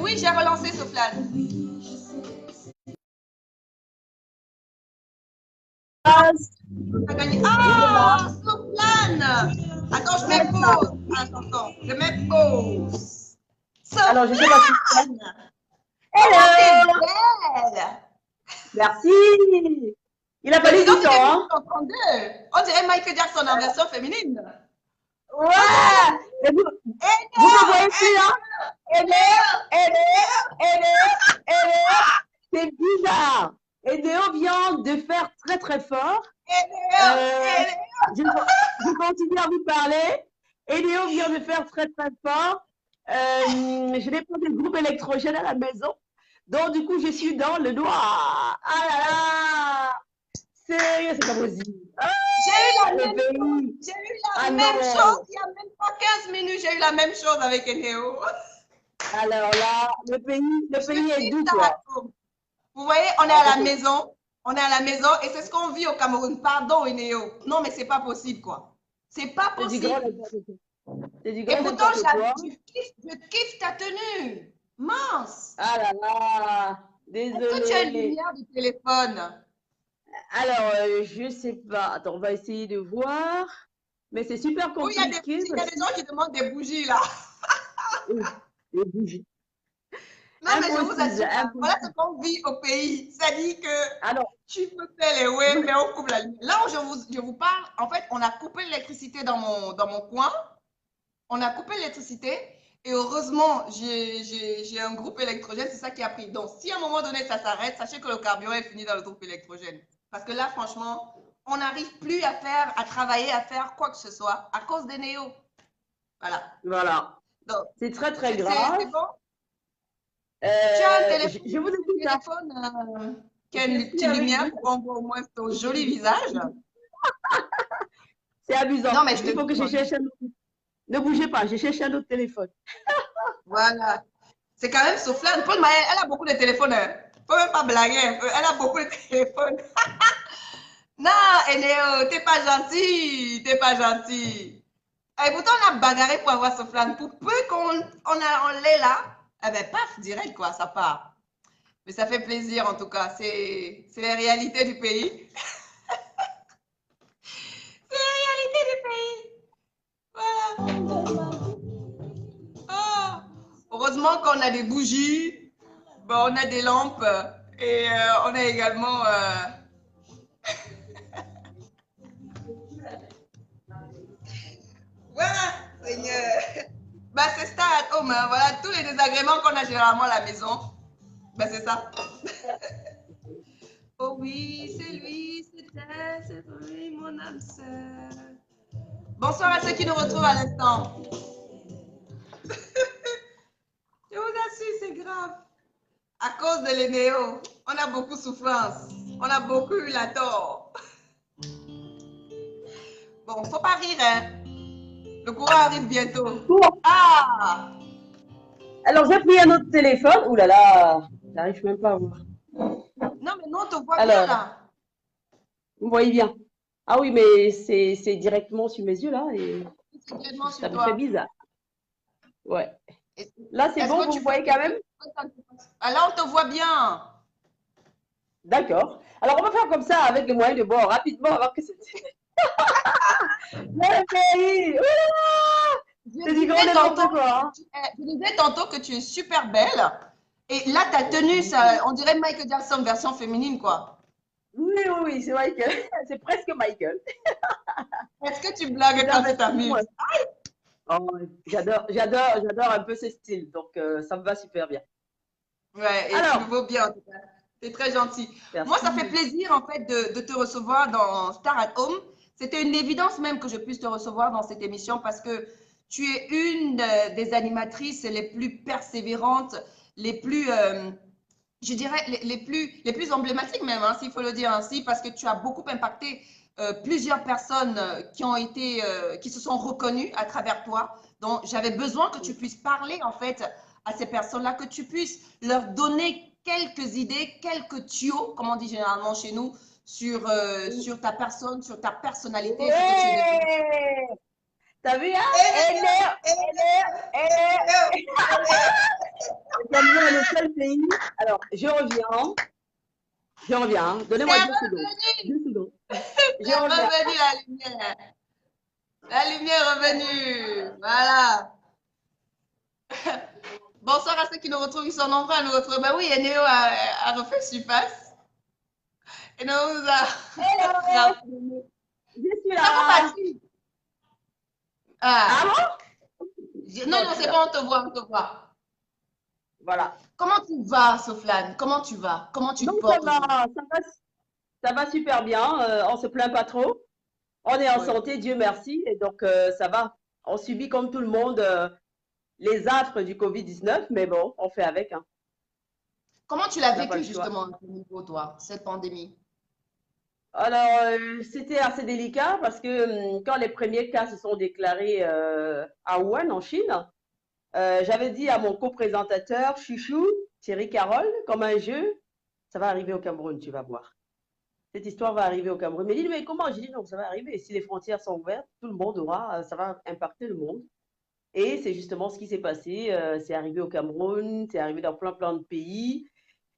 Oui, j'ai relancé Sofiane. T'as gagné. Ah, Sofiane! Attends, je mets pause. Attends, je mets pause. Alors, je sais pas si... Sofiane! Comment t'es Hello! belle! Merci! Il a Mais fallu dis donc, du tu t'es temps, mis en 32. On dirait Michael Jackson en version féminine. hein? Ouais! Et vous me voyez plus, hein? C'est bizarre. Et Néo vient de faire très très fort. Je continue à vous parler. Et Néo vient de faire très très fort. Je n'ai pas de groupe électrogène à la maison. Donc, du coup, je suis dans le noir. Ah là là! Sérieux, c'est pas possible. Ah, J'ai eu le pays. Ah la non. même chose il n'y a même pas 15 minutes. J'ai eu la même chose avec Eneo. Alors là, le pays est doux, quoi. Vous voyez, on est Ah, à ça, la c'est maison. On est à la maison et c'est ce qu'on vit au Cameroun. Pardon, Eneo. Non, mais c'est pas possible, quoi. C'est pas c'est du grand possible. n'importe quoi. C'est du Et grand pourtant, n'importe quoi. je kiffe ta tenue. Mince. Ah là là, Est-ce que tu as une désolé. lumière du téléphone? Alors, je sais pas. Attends, on va essayer de voir. Mais c'est super Oui, il y a des compliqué bougies. Il y a parce des gens qui demandent des bougies, là. que les bougies. Non, mais je vous Impossible, assure, hein, voilà ce impossible. qu'on vit au pays. Ça dit que Alors, tu peux faire les waves, vous, mais on coupe la lumière. Là où je vous parle, en fait, on a coupé l'électricité dans mon coin. On a coupé l'électricité. Et heureusement, j'ai un groupe électrogène, c'est ça qui a pris. Donc, si à un moment donné, ça s'arrête, sachez que le carburant est fini dans le groupe électrogène. Parce que là, franchement, on n'arrive plus à travailler, à faire quoi que ce soit à cause des néos. Voilà. voilà. Donc, C'est très, très grave. c'est bon. Tu as un téléphone, Je vous écoute, hein. qui a Je une suis petite avec lumière vous. pour qu'on voit au moins ton joli visage. C'est amusant. Non, mais je te Il faut que dis, je cherche un autre. Ne bougez pas, je cherche un autre téléphone. voilà. C'est quand même Sofiane. Paul Maël, elle a beaucoup de téléphones. Hein. Faut même pas blaguer un peu. Elle a beaucoup de téléphones. Non, Eneo, t'es pas gentil. T'es pas gentil. Et pourtant, on a bagarré pour avoir Sofiane. Pour peu on l'ait là, eh ben, paf, direct, quoi, ça part. Mais ça fait plaisir, en tout cas. C'est les réalités du pays. C'est les réalités du pays. Voilà. Ah, heureusement qu'on a des bougies, bon, on a des lampes et on a également. Voilà, Seigneur. Bah, c'est Star at Home. Hein. Voilà, tous les désagréments qu'on a généralement à la maison. Bah, c'est ça. Oh oui, c'est lui, c'est lui, mon âme sœur. Bonsoir à ceux qui nous retrouvent à l'instant. Je vous assure, c'est grave. À cause de l'énéo, on a beaucoup de souffrance. On a beaucoup eu la tort. Bon, faut pas rire, hein. Le courant arrive bientôt. Bon, Ah! alors j'ai pris un autre téléphone. Ouh là là, j'arrive même pas à voir. Non, mais nous, on te voit bien Alors, là. vous voyez bien. Ah oui, mais c'est directement sur mes yeux là et C'est directement ça sur me fait toi. bizarre. Ouais. Là, c'est Est-ce bon, que vous me tu peux voyez quand même? Ah, là, on te voit bien. D'accord. Alors, on va faire comme ça avec les moyens de bord rapidement avant que le pays. C'est du grand n'importe quoi. Hein. Je disais tantôt que tu es super belle. Et là, ta tenue, ça, on dirait Michael Jackson version féminine, quoi. Oui, oui, oui, c'est Michael. C'est presque Michael. Est-ce que tu blagues C'est un quand peu tu t'amuses? oh, j'adore un peu ce style, donc ça me va super bien. Ouais, et tu le Alors, vaux bien, en tout cas. C'est très gentil. Moi, ça fait merci. plaisir, en fait, de te recevoir dans Star at Home. C'était une évidence même que je puisse te recevoir dans cette émission parce que tu es une des animatrices les plus persévérantes, les plus, je dirais, les plus emblématiques même, hein, s'il faut le dire ainsi, parce que tu as beaucoup impacté plusieurs personnes qui ont été, qui se sont reconnues à travers toi. Donc, j'avais besoin que tu puisses parler, en fait, à ces personnes-là, que tu puisses leur donner quelques idées, quelques tuyaux, comme on dit généralement chez nous, sur ta personne, sur ta personnalité, ce que tu es devenu. Ouais! T'as vu, hein? Et Énerve, énerve, énerve. Le Cameroun est le seul pays. Alors, je reviens. Je reviens. Hein. C'est Donnez-moi 2 secondes. revenu, 2 secondes. Je c'est reviens. revenu la lumière. La lumière est revenue. Voilà. Bonsoir à ceux qui nous retrouvent, ils sont nombreux à nous retrouver. Ben oui, Eneo a refait surface. Eneo nous a Hello! rappelé. Je suis Comment là. vas-tu? Ah Ah, bon? non, Non, non, je suis c'est là. bon, on te voit, on te voit. Voilà. Comment tu vas, Soflane? Comment tu vas? Comment tu te Donc, portes aujourd'hui? ça va super bien. On se plaint pas trop. On est en Oui. santé, Dieu merci. Et donc, ça va. On subit comme tout le monde les affres du Covid-19, mais bon, on fait avec. Hein. Comment tu l'as On n'a pas vécu le choix. justement à ton niveau, toi, cette pandémie? Alors, c'était assez délicat parce que quand les premiers cas se sont déclarés à Wuhan, en Chine, j'avais dit à mon co-présentateur, Chouchou, Thierry Carole, comme un jeu, ça va arriver au Cameroun, tu vas voir. Cette histoire va arriver au Cameroun. Mais il dit, mais comment? J'ai dit, non, ça va arriver. Si les frontières sont ouvertes, tout le monde aura, ça va impacter le monde. Et c'est justement ce qui s'est passé. C'est arrivé au Cameroun, c'est arrivé dans plein de pays.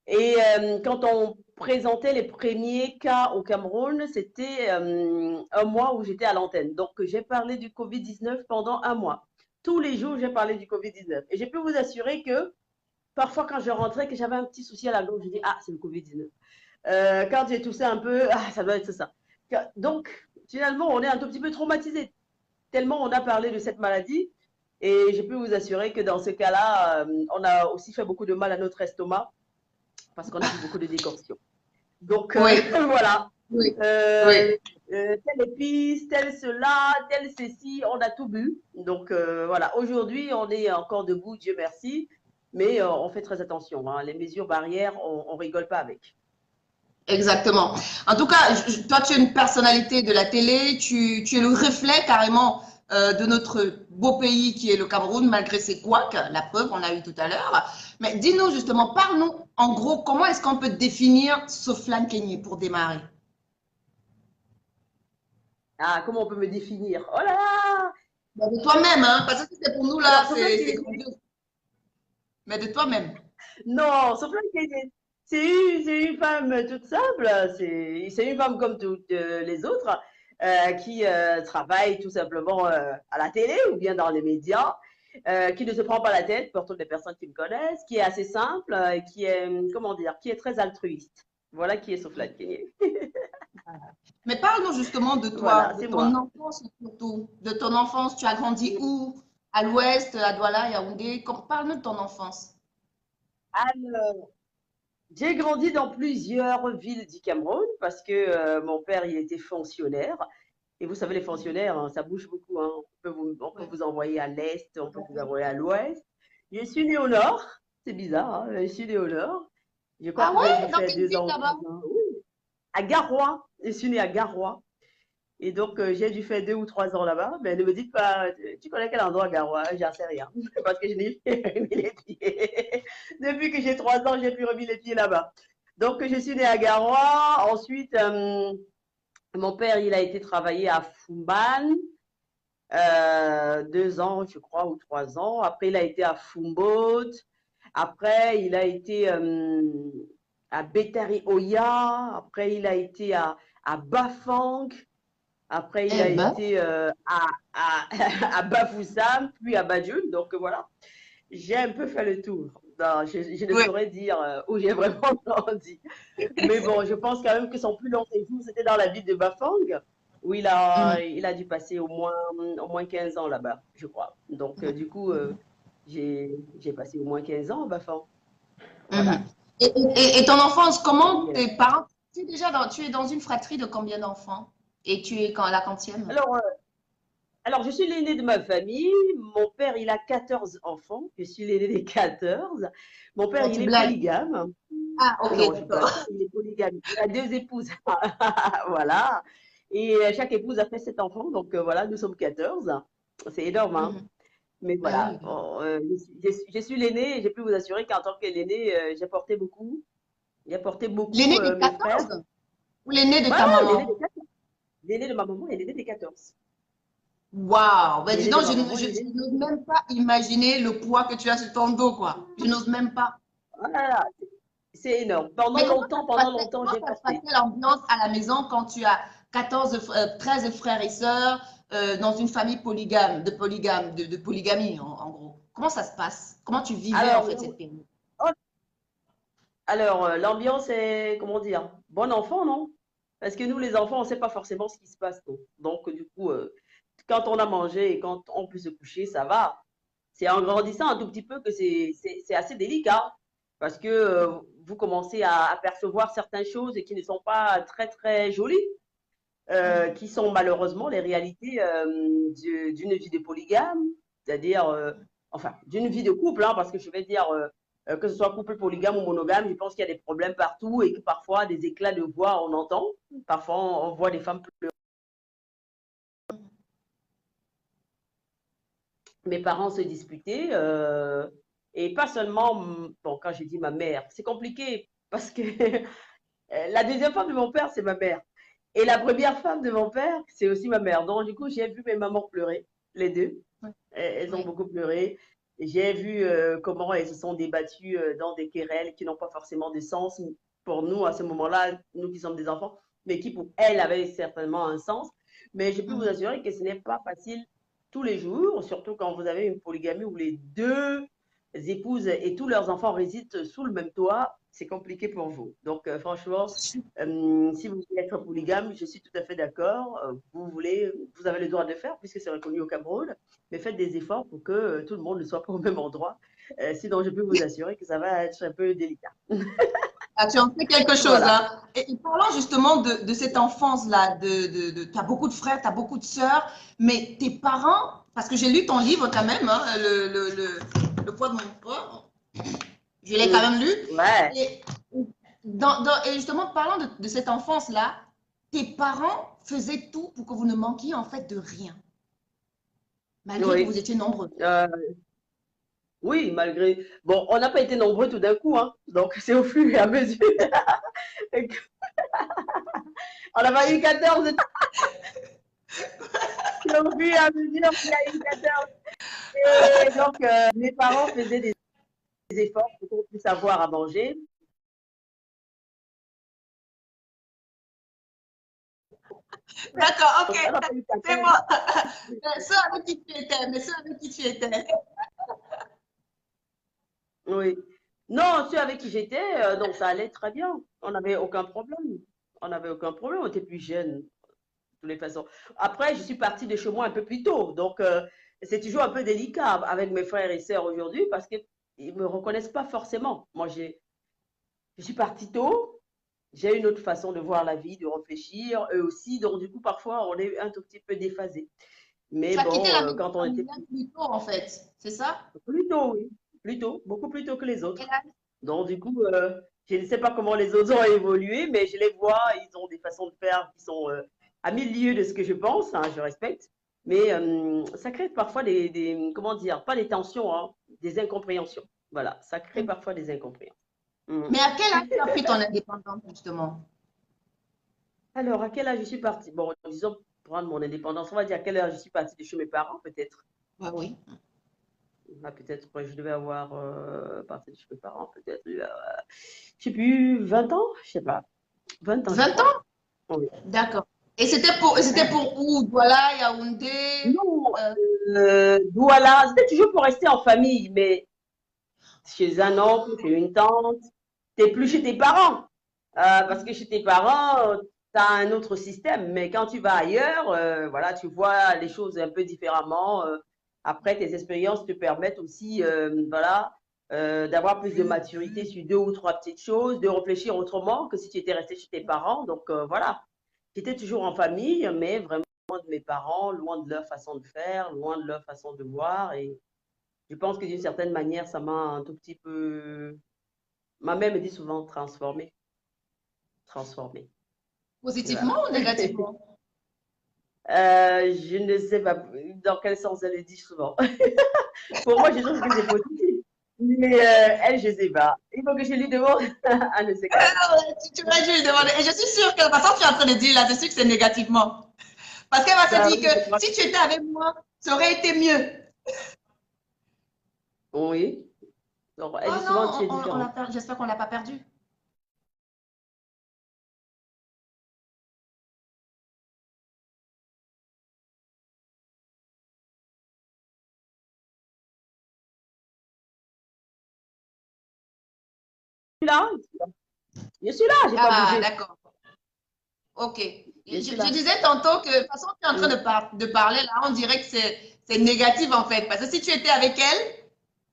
Et quand on présentait les premiers cas au Cameroun, c'était un mois où j'étais à l'antenne. Donc, j'ai parlé du Covid-19 pendant un mois. Tous les jours, j'ai parlé du Covid-19. Et je peux vous assurer que parfois, quand je rentrais, que j'avais un petit souci à la gorge, je dis, ah, c'est le Covid-19. Quand j'ai toussé un peu, ah, ça doit être ça. Donc, finalement, on est un tout petit peu traumatisé, tellement on a parlé de cette maladie. Et je peux vous assurer que dans ce cas-là, on a aussi fait beaucoup de mal à notre estomac parce qu'on a vu beaucoup de déconction. Donc, Oui, voilà. oui, Euh, oui. Telle épice, tel cela, tel ceci, on a tout bu. Donc, voilà. Aujourd'hui, on est encore debout, Dieu merci. Mais on fait très attention. Hein. Les mesures barrières, on rigole pas avec. Exactement. En tout cas, toi, tu es une personnalité de la télé, tu es le reflet carrément de notre beau pays qui est le Cameroun, malgré ses couacs, la preuve, on l'a eu tout à l'heure. Mais dis-nous justement, parle-nous en gros, comment est-ce qu'on peut définir Soflan Kenyé pour démarrer? Ah, comment on peut me définir? Oh là là! Ben, de toi-même, hein, parce que c'est pour nous là, Alors, Soflan c'est Kenyé, grandiose. Mais de toi-même. non, Soflan Kenyé, c'est une femme toute simple. C'est une femme comme toutes les autres qui travaille tout simplement à la télé ou bien dans les médias, qui ne se prend pas la tête pour toutes les personnes qui me connaissent, qui est assez simple, qui est, comment dire, qui est très altruiste. Voilà qui est Soflan Kenyé. Mais parle-nous justement Voilà, de c'est ton moi. enfance surtout. De ton enfance, tu as grandi où? À l'ouest, à Douala, Yaoundé. Parle-nous de ton enfance. Alors, j'ai grandi dans plusieurs villes du Cameroun parce que mon père, il était fonctionnaire. Et vous savez, les fonctionnaires, hein, ça bouge beaucoup. Hein. On peut Ouais, vous envoyer à l'est, on peut vous exactement. envoyer à l'ouest. Je suis née au nord. C'est bizarre, hein, je suis née au nord. Je crois Ah que j'ai dû ouais? Dans faire quelle deux ville ans ou là-bas? 3 ans. Oui, à Garoua. Je suis née à Garoua. Et donc, j'ai dû faire 2 ou 3 ans là-bas. Mais ne me dites pas, tu connais quel endroit, Garoua? J'en sais rien. Parce que je n'ai pas remis les pieds. Depuis que j'ai 3 ans, j'ai plus remis les pieds là-bas. Donc, je suis née à Garoua. Ensuite, mon père, il a été travailler à Fumban, 2 ans, je crois, ou 3 ans. Après, il a été à Fumboat. Après, il a été à Betari Oya. Après, il a été à Bafang. Après, il a Eh ben, été à Bafoussam, puis à Badjoun. Donc, voilà. J'ai un peu fait le tour. Non, je ne oui. saurais dire où j'ai vraiment grandi. Mais bon, je pense quand même que son plus long séjour, c'était dans la ville de Bafang, où Mhm, il a dû passer au moins 15 ans là-bas, je crois. Donc, du coup, j'ai passé au moins 15 ans à Bafang. mhm. Voilà. Et ton enfance, comment Et, tes parents, tu es dans une fratrie de combien d'enfants? Et tu es quand la quantième? alors, alors, je suis l'aîné de ma famille. Mon père, il a 14 enfants. Je suis l'aîné des 14. Mon père, Non, il tu est blagues. polygame. Ah, ok, Non, je blague pas. d'accord. Il est polygame. Il a 2 épouses. Voilà. Et chaque épouse a fait 7 enfants. Donc, voilà, nous sommes 14. C'est énorme, hein. Mhm. Mais Ben voilà. oui. Bon, je suis l'aîné et je peux vous assurer qu'en tant que l'aîné, j'ai porté beaucoup. J'ai porté beaucoup L'aîné des mes frères. 14 ou l'aîné de Ouais, ta ouais, l'aîné des maman? 14. L'aîné de ma maman et l'aîné des 14. Waouh! Ben, J'ai dis aidé donc, ma maman, je n'ose même pas imaginer le poids que tu as sur ton dos, quoi. Je n'ose même pas. voilà, c'est énorme. Mais Pendant longtemps, comment j'ai ça se porté. passait l'ambiance à la maison quand tu as 13 frères et sœurs dans une famille polygame, de polygamie en gros? Comment ça se passe? Comment tu vivais en Alors, fait cette période? l'ambiance est, comment dire, bon enfant, non? Parce que nous, les enfants, on ne sait pas forcément ce qui se passe, non? Donc, du coup, quand on a mangé et quand on peut se coucher, ça va. C'est en grandissant un tout petit peu que c'est assez délicat parce que vous commencez à percevoir certaines choses et qui ne sont pas très, très jolies, qui sont malheureusement les réalités d'une vie de polygame, c'est-à-dire, enfin, d'une vie de couple, hein, parce que je vais dire, que ce soit couple polygame ou monogame, je pense qu'il y a des problèmes partout et que parfois des éclats de voix on entend. Parfois on voit des femmes pleurer. Mes parents se disputaient, et pas seulement, bon, quand j'ai dit ma mère, c'est compliqué parce que la deuxième femme de mon père, c'est ma mère. Et la première femme de mon père, c'est aussi ma mère. Donc, du coup, j'ai vu mes mamans pleurer, les deux. Oui, Elles ont oui. beaucoup pleuré. J'ai vu comment elles se sont débattues dans des querelles qui n'ont pas forcément de sens pour nous à ce moment-là, nous qui sommes des enfants, mais qui pour elles avaient certainement un sens. Mais je peux vous Mhm. assurer que ce n'est pas facile tous les jours, surtout quand vous avez une polygamie où les deux épouses et tous leurs enfants résident sous le même toit. C'est compliqué pour vous. Donc, franchement, si vous voulez être polygame, je suis tout à fait d'accord. Vous avez le droit de le faire puisque c'est reconnu au Cameroun, mais faites des efforts pour que tout le monde ne soit pas au même endroit. Sinon, je peux vous assurer que ça va être un peu délicat. Ah, tu en sais quelque chose, Voilà. hein. Et parlant justement de cette enfance-là, tu as beaucoup de frères, tu as beaucoup de sœurs, mais tes parents, parce que j'ai lu ton livre quand même, hein, le poids de mon corps, je l'ai quand Mm. même lu. Ouais. Et, et justement, parlant de cette enfance-là, tes parents faisaient tout pour que vous ne manquiez en fait de rien, malgré que vous Oui. étiez nombreux. Euh, oui, malgré. Bon, on n'a pas été nombreux tout d'un coup, hein. Donc, c'est au fur et à mesure. On n'a pas eu 14. C'est au fur et à mesure qu'il y a eu 14. Et donc, mes parents faisaient des efforts pour qu'on puisse avoir à manger. D'accord, Donc, on n'a ok, pas eu c'est 14. bon. Ceux avec qui tu étais, mais ceux avec qui tu étais. Oui. Non, ceux avec qui j'étais, donc ça allait très bien. On n'avait aucun problème. On n'avait aucun problème. On était plus jeunes, de toutes les façons. Après, je suis partie de chez moi un peu plus tôt. Donc, c'est toujours un peu délicat avec mes frères et sœurs aujourd'hui parce qu'ils ne me reconnaissent pas forcément. Moi, je suis partie tôt. J'ai une autre façon de voir la vie, de réfléchir, eux aussi. Donc, du coup, parfois, on est un tout petit peu déphasé. Mais Tu as quitté bon, la maison quand on était familiale plus tôt, en fait, c'est ça? plus tôt, oui, plus tôt, beaucoup plus tôt que les Et autres. là, Donc, du coup, je ne sais pas comment les autres ont évolué, mais je les vois, ils ont des façons de faire qui sont à mille lieues de ce que je pense, hein, je respecte. Mais ça crée parfois comment dire, pas des tensions, hein, des incompréhensions. Voilà, ça crée parfois des incompréhensions. Mm. mais à quel âge tu as pris ton indépendance, justement? Alors, à quel âge je suis partie? Bon, disons, prendre mon indépendance, on va dire à quel âge je suis partie de chez mes parents, peut-être. Ouais, oui. Ah, peut-être, je devais avoir, partie de chez mes parents, peut-être, je sais plus, 20 ans, je sais pas. 20 ans, je 20 crois. ans? Oui. D'accord. Et c'était pour où? Douala, Yaoundé? Non, euh, voilà, c'était toujours pour rester en famille, mais chez un oncle, chez une tante, t'es plus chez tes parents. Parce que chez tes parents, tu as un autre système, mais quand tu vas ailleurs, voilà, tu vois les choses un peu différemment. Après, tes expériences te permettent aussi, voilà, d'avoir plus de maturité sur deux ou trois petites choses, de réfléchir autrement que si tu étais resté chez tes parents. Donc, voilà, j'étais toujours en famille, mais vraiment loin de mes parents, loin de leur façon de faire, loin de leur façon de voir. Et je pense que d'une certaine manière, ça m'a un tout petit peu, ma mère me dit souvent transformé, transformé. positivement Voilà. ou négativement? Je ne sais pas dans quel sens elle le dit souvent. Pour moi, je trouve que c'est positif. Mais elle, je ne sais pas. Il faut que je lui demande à ne sais quatre. Tu vas lui demander. Et je suis sûre que la façon que tu es en train de dire là, je suis que c'est négativement. Parce qu'elle va se Ça, dire oui, je crois. que si tu étais avec moi, ça aurait été mieux. Oui. Donc, elle Oh dit souvent, tu non, es différente. j'espère qu'on ne l'a pas perdu. Je suis là, je suis là, j'ai pas Ah, bougé. d'accord. OK. Je suis Je là. disais tantôt que, de toute façon, tu es en train Mm. de parler là, on dirait que c'est négatif en fait. Parce que si tu étais avec elle,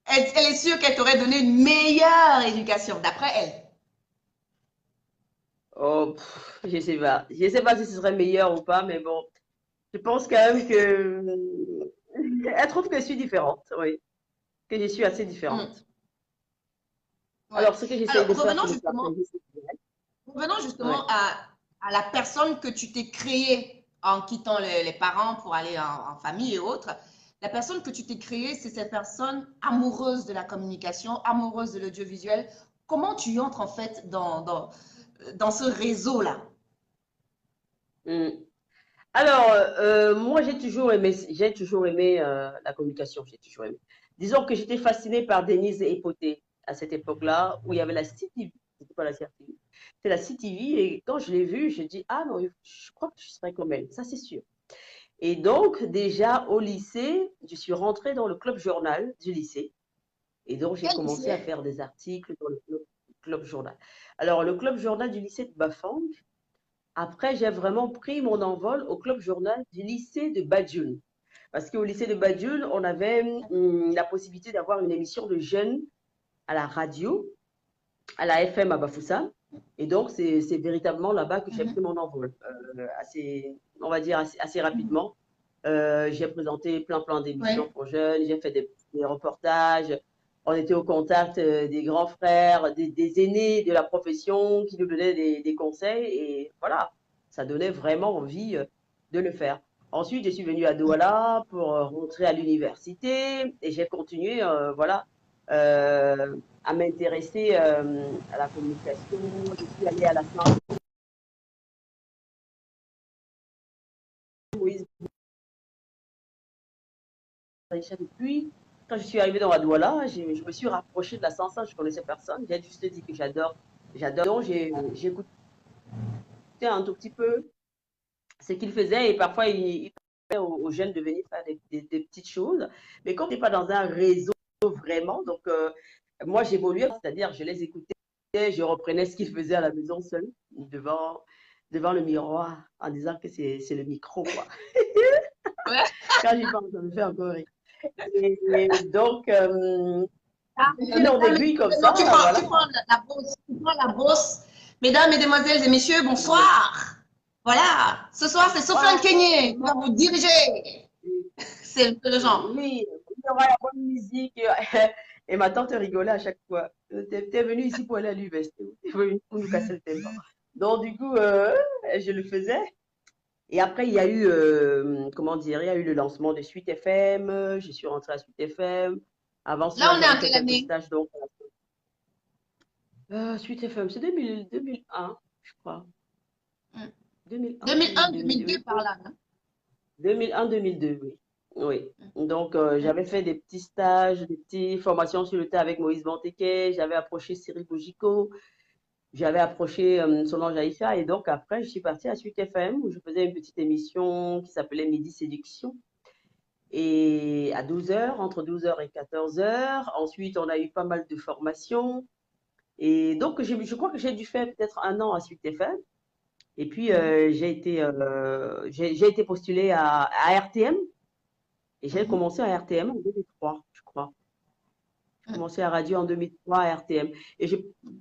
elle est sûre qu'elle t'aurait donné une meilleure éducation, d'après elle. Oh, je sais pas. Je sais pas si ce serait meilleur ou pas, mais bon, je pense quand même que elle trouve que je suis différente, oui, que je suis assez Hmm, différente. ouais. Alors, ce que j'essaye Alors, de faire, c'est de partager ce revenons justement ouais. à la personne que tu t'es créée en quittant les parents pour aller en famille et autres. La personne que tu t'es créée, c'est cette personne amoureuse de la communication, amoureuse de l'audiovisuel. Comment tu entres en fait dans ce réseau-là? Mm. Alors, moi, j'ai toujours aimé la communication, j'ai toujours aimé. Disons que j'étais fascinée par Denise Epoté à cette époque-là, où il y avait la CTV, c'était pas la CRTV, c'était la CTV, et quand je l'ai vue, j'ai dit, ah non, je crois que je serai comme elle, ça c'est sûr. Et donc, déjà au lycée, je suis rentrée dans le club journal du lycée, et donc j'ai Quel commencé à lycée? faire des articles dans le club journal. Alors, le club journal du lycée de Bafang, après, j'ai vraiment pris mon envol au club journal du lycée de Badioun. Parce qu'au lycée de Badioun, on avait la possibilité d'avoir une émission de jeunes à la radio, à la FM à Bafoussam. Et donc, c'est véritablement là-bas que j'ai pris Mhm, mon envol, assez, on va dire assez mhm. rapidement. J'ai présenté plein d'émissions Oui. pour jeunes, j'ai fait des reportages. On était au contact des grands frères, des aînés de la profession qui nous donnaient des conseils. Et voilà, ça donnait vraiment envie de le faire. Ensuite, je suis venue à Douala pour rentrer à l'université et j'ai continué, voilà, à m'intéresser à la communication. Je suis allée à la Sainte Moïse Aïcha depuis. Quand je suis arrivée dans la Douala, je me suis rapprochée de la Sansa, je ne connaissais personne. J'ai juste dit que j'adore. Donc, j'ai écouté un tout petit peu ce qu'il faisait et parfois il permet aux jeunes de venir faire des petites choses. Mais comme tu n'es pas dans un réseau vraiment, donc moi j'évoluais, c'est-à-dire je les écoutais, je reprenais ce qu'ils faisaient à la maison seul, devant le miroir, en disant que c'est le micro, quoi. Ouais. Quand j'y pense, ça me fait encore rire. Et donc, Ah, de fil en aiguille comme maintenant, ça, voilà. tu prends la brosse. Tu prends la brosse. Mesdames, Mesdemoiselles et Messieurs, Oui. bonsoir. Voilà. Ce soir, c'est Sofiane Voilà. Kenyé qui va vous diriger. C'est le genre. Oui, il y aura la bonne musique. Et ma tante rigolait à chaque fois. T'es venue ici pour aller à l'université. T'es venue pour nous casser le tempo. Donc, du coup, je le faisais. Et après, il y a eu, comment dire, il y a eu le lancement de Suite FM. Je suis rentrée à Suite FM. Avant Là, cela, on est j'avais en fait quelle quelques année? stages. Donc, Suite FM, c'est 2001, je crois. 2001, 2001, 2002, 2002 par là. Non? 2001-2002, oui. Oui. Donc, j'avais fait des petits stages, des petites formations sur le tas avec Moïse Banteke. J'avais approché Cyril Bogico. J'avais approché Solange Aïcha. Et donc, après, je suis partie à Suite FM où je faisais une petite émission qui s'appelait Midi Séduction. Et à 12 heures, entre 12 heures et 14 heures. Ensuite, on a eu pas mal de formations. Et donc, je crois que j'ai dû faire peut-être un an à Suite FM. Et puis, j'ai été postulée à RTM. Et j'ai Mhm, commencé à RTM en 2003, je crois. J'ai commencé à radio en 2003 à RTM. Et je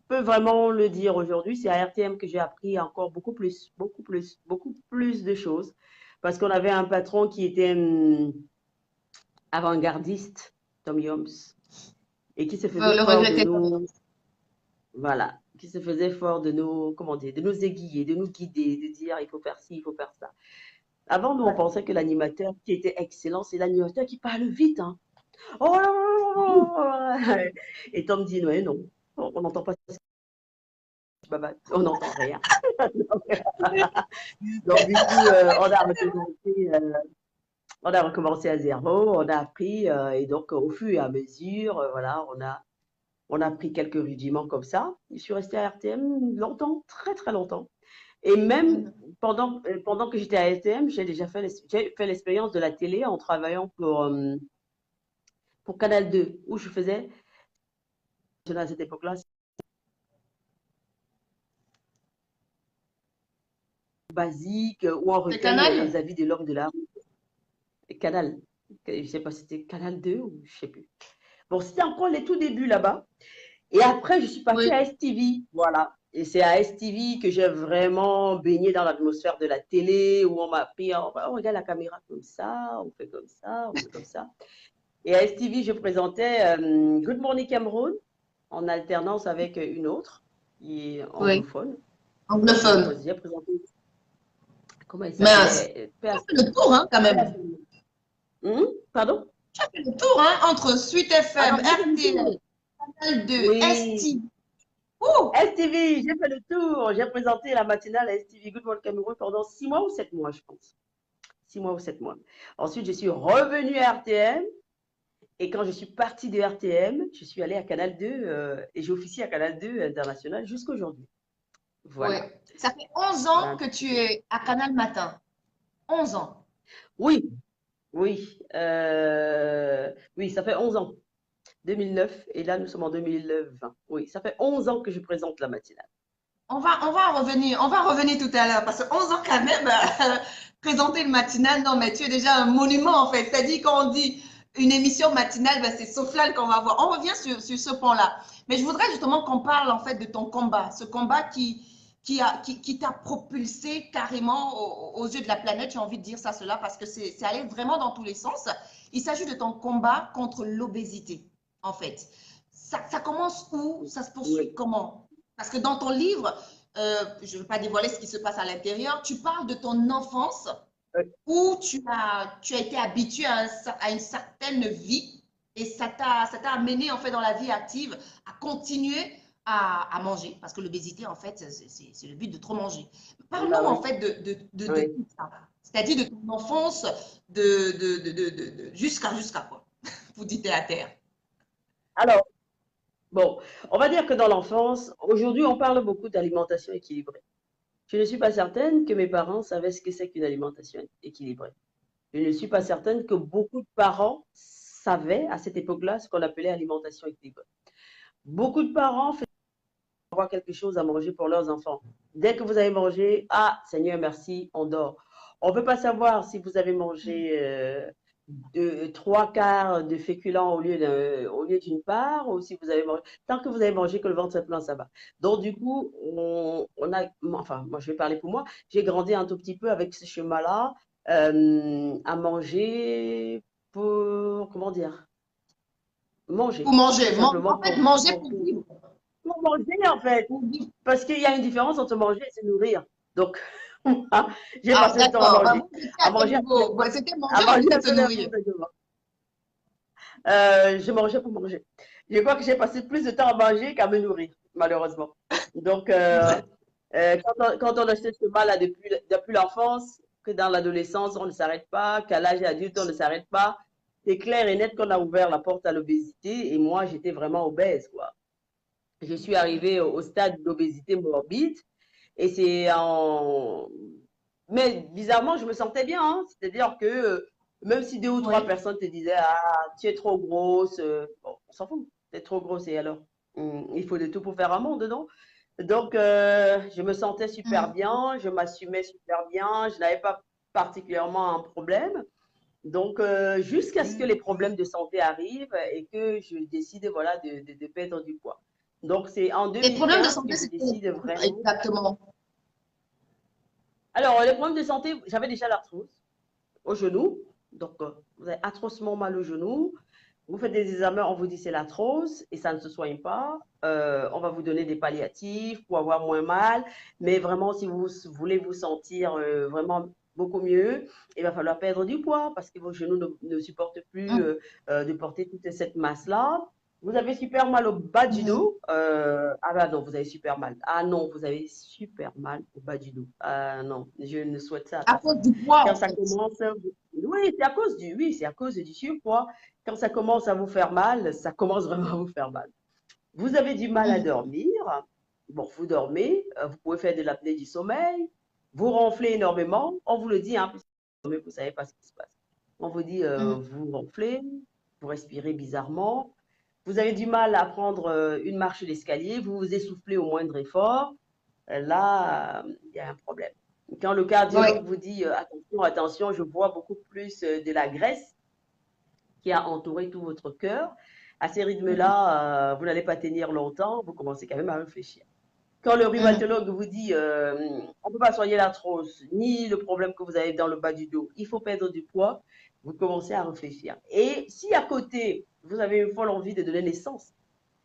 peux vraiment le dire aujourd'hui, c'est à RTM que j'ai appris encore beaucoup plus de choses. Parce qu'on avait un patron qui était avant-gardiste, Tom Yoms, et qui se faisait le fort de regretté. nous, voilà, qui se faisait fort de nous, comment dire, de nous aiguiller, de nous guider, de dire il faut faire ci, il faut faire ça. Avant, nous, on pensait que l'animateur qui était excellent, c'est l'animateur qui parle vite, hein. Oh, et Tom dit, ouais, non, on n'entend pas pas mal. On n'entend rien. Donc, du coup, on a recommencé à zéro, on a appris, et donc au fur et à mesure, voilà, on a pris quelques rudiments comme ça. Je suis restée à RTM longtemps, très très longtemps. Et même pendant que j'étais à RTM, j'ai fait l'expérience de la télé en travaillant pour Canal 2, où je faisais, à cette époque-là, basique, où on C'est recueille les Canal? avis de l'homme de la Canal. Je ne sais pas si c'était Canal 2 ou je ne sais plus. Bon, c'était encore les tout débuts là-bas. Et après, je suis passée Oui. à STV. Voilà. Et c'est à STV que j'ai vraiment baigné dans l'atmosphère de la télé, où on m'a appris, on regarde la caméra comme ça, on fait comme ça, on fait comme ça. Et à STV, je présentais Good Morning Cameroun en alternance avec une autre qui est Oui. anglophone. Donc, Anglophone. j'ai présenté, comment il Mince. s'appelait? Tu as fait le tour, hein, quand même. Pardon? Tu as fait le tour, hein, entre Suite FM, Alors, j'ai fait le RTL, tour. Canal 2, Oui, ST. Ouh! STV, j'ai fait le tour. J'ai présenté la matinale à STV Good Morning Cameroun pendant 6 mois ou 7 mois, je pense. 6 mois ou 7 mois. Ensuite, je suis revenue à RTM. Et quand je suis partie de RTM, je suis allée à Canal 2 et j'ai officié à Canal 2 International jusqu'à aujourd'hui. Oui. Voilà. Ça fait 11 ans Voilà. que tu es à Canal Matin. 11 ans. Oui, oui. Oui, ça fait 11 ans. 2009 et là, nous sommes en 2020. Oui, ça fait 11 ans que je présente la matinale. On va revenir tout à l'heure parce que 11 ans quand même, présenter le matinal, non, mais tu es déjà un monument en fait. C'est-à-dire quand on dit une émission matinale, ben, c'est Soflal qu'on va voir. On revient sur ce point-là. Mais je voudrais justement qu'on parle en fait de ton combat, ce combat qui t'a propulsé carrément aux yeux de la planète, j'ai envie de dire ça, cela, parce que c'est allé vraiment dans tous les sens. Il s'agit de ton combat contre l'obésité, en fait. Ça commence où? Ça se poursuit Oui. comment? Parce que dans ton livre, je ne veux pas dévoiler ce qui se passe à l'intérieur, tu parles de ton enfance où tu as été habitué à une certaine vie et ça t'a amené en fait dans la vie active à continuer à manger parce que l'obésité en fait c'est le but de trop manger. Parle-nous Bah en oui. fait de Oui. tout ça, c'est-à-dire de ton enfance jusqu'à quoi, pour dire à terre. Alors, bon, on va dire que dans l'enfance, aujourd'hui, on parle beaucoup d'alimentation équilibrée. Je ne suis pas certaine que mes parents savaient ce que c'est qu'une alimentation équilibrée. Je ne suis pas certaine que beaucoup de parents savaient à cette époque-là ce qu'on appelait alimentation équilibrée. Beaucoup de parents faisaient avoir quelque chose à manger pour leurs enfants. Dès que vous avez mangé, ah, Seigneur, merci, on dort. On ne peut pas savoir si vous avez mangé trois quarts de féculents au lieu d'une part, ou si vous avez mangé. Tant que vous avez mangé, que le ventre est plein, ça va. Donc, du coup, enfin, moi, je vais parler pour moi. J'ai grandi un tout petit peu avec ce schéma-là, à manger pour, comment dire, Pour manger, tout manger, simplement en fait manger pour pour vivre. pour manger, en fait. Pour vivre. Parce qu'il y a une différence entre manger et se nourrir. Donc, moi, j'ai Ah, passé le temps à d'accord. Bah, manger. moi, j'étais À à quel manger niveau? Bah, c'était à manger ou manger c'était se après les nourrir? renseignements. Je mangeais pour manger. Je crois que j'ai passé plus de temps à manger qu'à me nourrir, malheureusement. Donc, quand on a ce mal-là depuis l'enfance, que dans l'adolescence, on ne s'arrête pas, qu'à l'âge adulte, on ne s'arrête pas, c'est clair et net qu'on a ouvert la porte à l'obésité. Et moi, j'étais vraiment obèse, quoi. Je suis arrivée au stade d'obésité morbide et c'est en... Mais bizarrement, je me sentais bien, hein. C'est-à-dire que même si deux ou trois Oui. personnes te disaient, ah, tu es trop grosse, bon, on s'en fout, tu es trop grosse et alors? Il faut de tout pour faire un monde, non? Donc, je me sentais super Mhm. bien, je m'assumais super bien, je n'avais pas particulièrement un problème. Donc, jusqu'à ce que les problèmes de santé arrivent et que je décide, voilà, de perdre du poids. Donc, c'est en Les problèmes de 2015 que santé, je c'était décide vraiment. exactement. Alors, les problèmes de santé, j'avais déjà l'arthrose au genou. Donc, vous avez atrocement mal au genou. Vous faites des examens, on vous dit c'est l'arthrose et ça ne se soigne pas. On va vous donner des palliatifs pour avoir moins mal. Mais vraiment, si vous voulez vous sentir vraiment beaucoup mieux, il va falloir perdre du poids parce que vos genoux ne supportent plus Mhm. de porter toute cette masse-là. Vous avez super mal au bas du Mhm. dos. Ah bah non, vous avez super mal. Ah non, vous avez super mal au bas du dos. Ah non, je ne souhaite ça à À personne. cause du poids, Quand en ça fait. commence, oui, c'est à cause du surpoids. Quand ça commence à vous faire mal, ça commence vraiment à vous faire mal. Vous avez du mal à Mhm. dormir. Bon, vous dormez, vous pouvez faire de l'apnée du sommeil. Vous ronflez énormément. On vous le dit, hein, mais vous ne savez pas ce qui se passe. On vous dit, Mhm. vous ronflez, vous respirez bizarrement. Vous avez du mal à prendre une marche d'escalier, vous vous essoufflez au moindre effort. Là, il y a un problème. Quand le Ouais. cardiologue vous dit, attention, attention, je vois beaucoup plus de la graisse qui a entouré tout votre cœur. À ces Mhm. rythmes-là, vous n'allez pas tenir longtemps, vous commencez quand même à réfléchir. Quand le Mhm. rhumatologue vous dit, on ne peut pas soigner l'arthrose, ni le problème que vous avez dans le bas du dos, il faut perdre du poids, vous commencez à réfléchir. Et si à côté, vous avez une folle envie de donner naissance,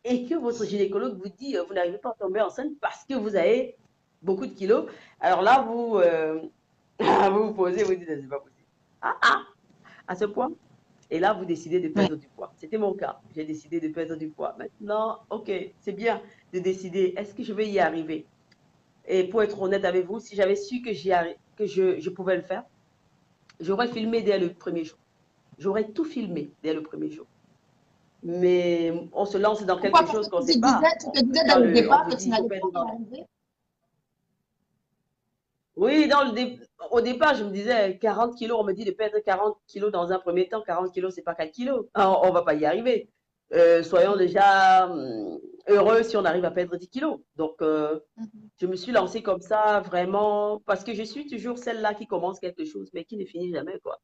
et que votre gynécologue vous dit, vous n'arrivez pas à tomber enceinte parce que vous avez beaucoup de kilos, alors là, vous vous posez, vous dites, c'est pas possible. Ah, ah, à ce point. Et là, vous décidez de Ouais. perdre du poids. C'était mon cas. J'ai décidé de perdre du poids. Maintenant, ok, c'est bien de décider, est-ce que je vais y arriver? Et pour être honnête avec vous, si j'avais su que, que je pouvais le faire, j'aurais filmé dès le premier jour. J'aurais tout filmé dès le premier jour. Mais on se lance dans Pourquoi? quelque Parce chose que qu'on ne sait pas. tu te disais dès Quand le on départ vous que tu dit, il faut n'allais pas perdre y du... arriver. Oui, au départ, je me disais 40 kilos, on me dit de perdre 40 kilos dans un premier temps. 40 kilos, c'est pas 4 kilos. On ne va pas y arriver. Soyons déjà heureux si on arrive à perdre 10 kilos. Donc, Mhm. je me suis lancée comme ça, vraiment, parce que je suis toujours celle-là qui commence quelque chose, mais qui ne finit jamais, quoi.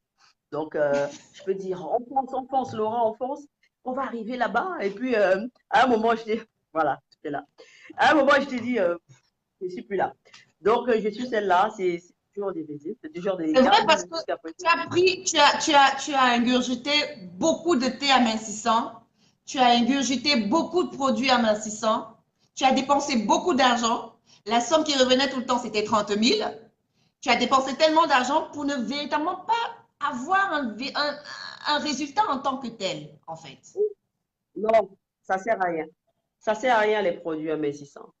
Donc, je peux dire, on fonce, Laurent, on fonce, on va arriver là-bas. Et puis, à un moment, je dis, voilà, c'était là. À un moment, je te dis, je ne suis plus là. Donc, je suis celle-là, c'est toujours difficile, c'est toujours C'est vrai délicat, parce que jusqu'à présent. tu as ingurgité beaucoup de thé amincissant, tu as ingurgité beaucoup de produits amincissants, tu as dépensé beaucoup d'argent. La somme qui revenait tout le temps, c'était 30 000. Tu as dépensé tellement d'argent pour ne véritablement pas avoir un résultat en tant que tel, en fait. Non, ça sert à rien. Ça sert à rien, les produits amincissants.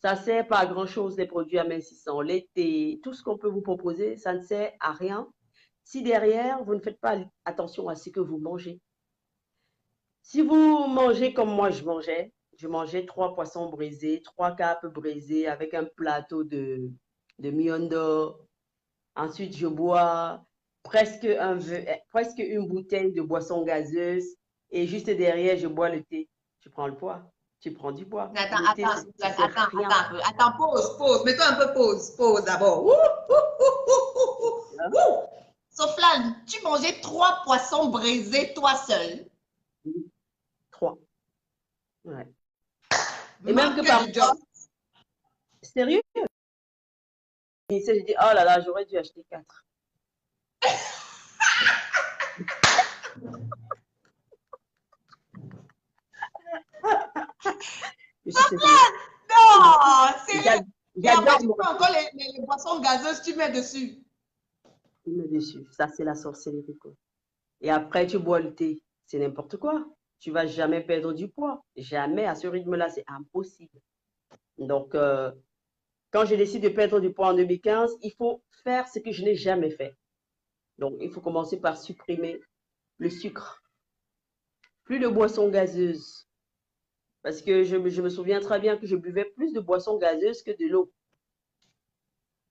Ça sert pas à grand-chose, les produits amincissants. Les thés, tout ce qu'on peut vous proposer, ça ne sert à rien si derrière, vous ne faites pas attention à ce que vous mangez. Si vous mangez comme moi je mangeais 3 poissons brisés, 3 capes brisées avec un plateau de miondo. Ensuite, je bois presque une bouteille de boisson gazeuse. Et juste derrière, je bois le thé. Tu prends le poids. Tu prends du poids. Mais attends, Le thé, attends, ça sert à rien. un peu. Attends, pause. Mets-toi un peu pause d'abord. Hein. Soflan, tu mangeais 3 poissons braisés toi seul. Oui, 3. Ouais. Et même que Manque de parfois, job. sérieux, je dis, oh là là, j'aurais dû acheter 4. Je suis sérieuse. Non, sérieux. Et après, J'adore tu prends manger. encore les boissons gazeuses, tu mets dessus. Il me dessus. Ça, c'est la sorcellerie, quoi. Et après, tu bois le thé. C'est n'importe quoi. Tu vas jamais perdre du poids. Jamais à ce rythme-là, c'est impossible. Donc, quand je décide de perdre du poids en 2015, il faut faire ce que je n'ai jamais fait. Donc, il faut commencer par supprimer le sucre. Plus de boissons gazeuses. Parce que je me souviens très bien que je buvais plus de boissons gazeuses que de l'eau.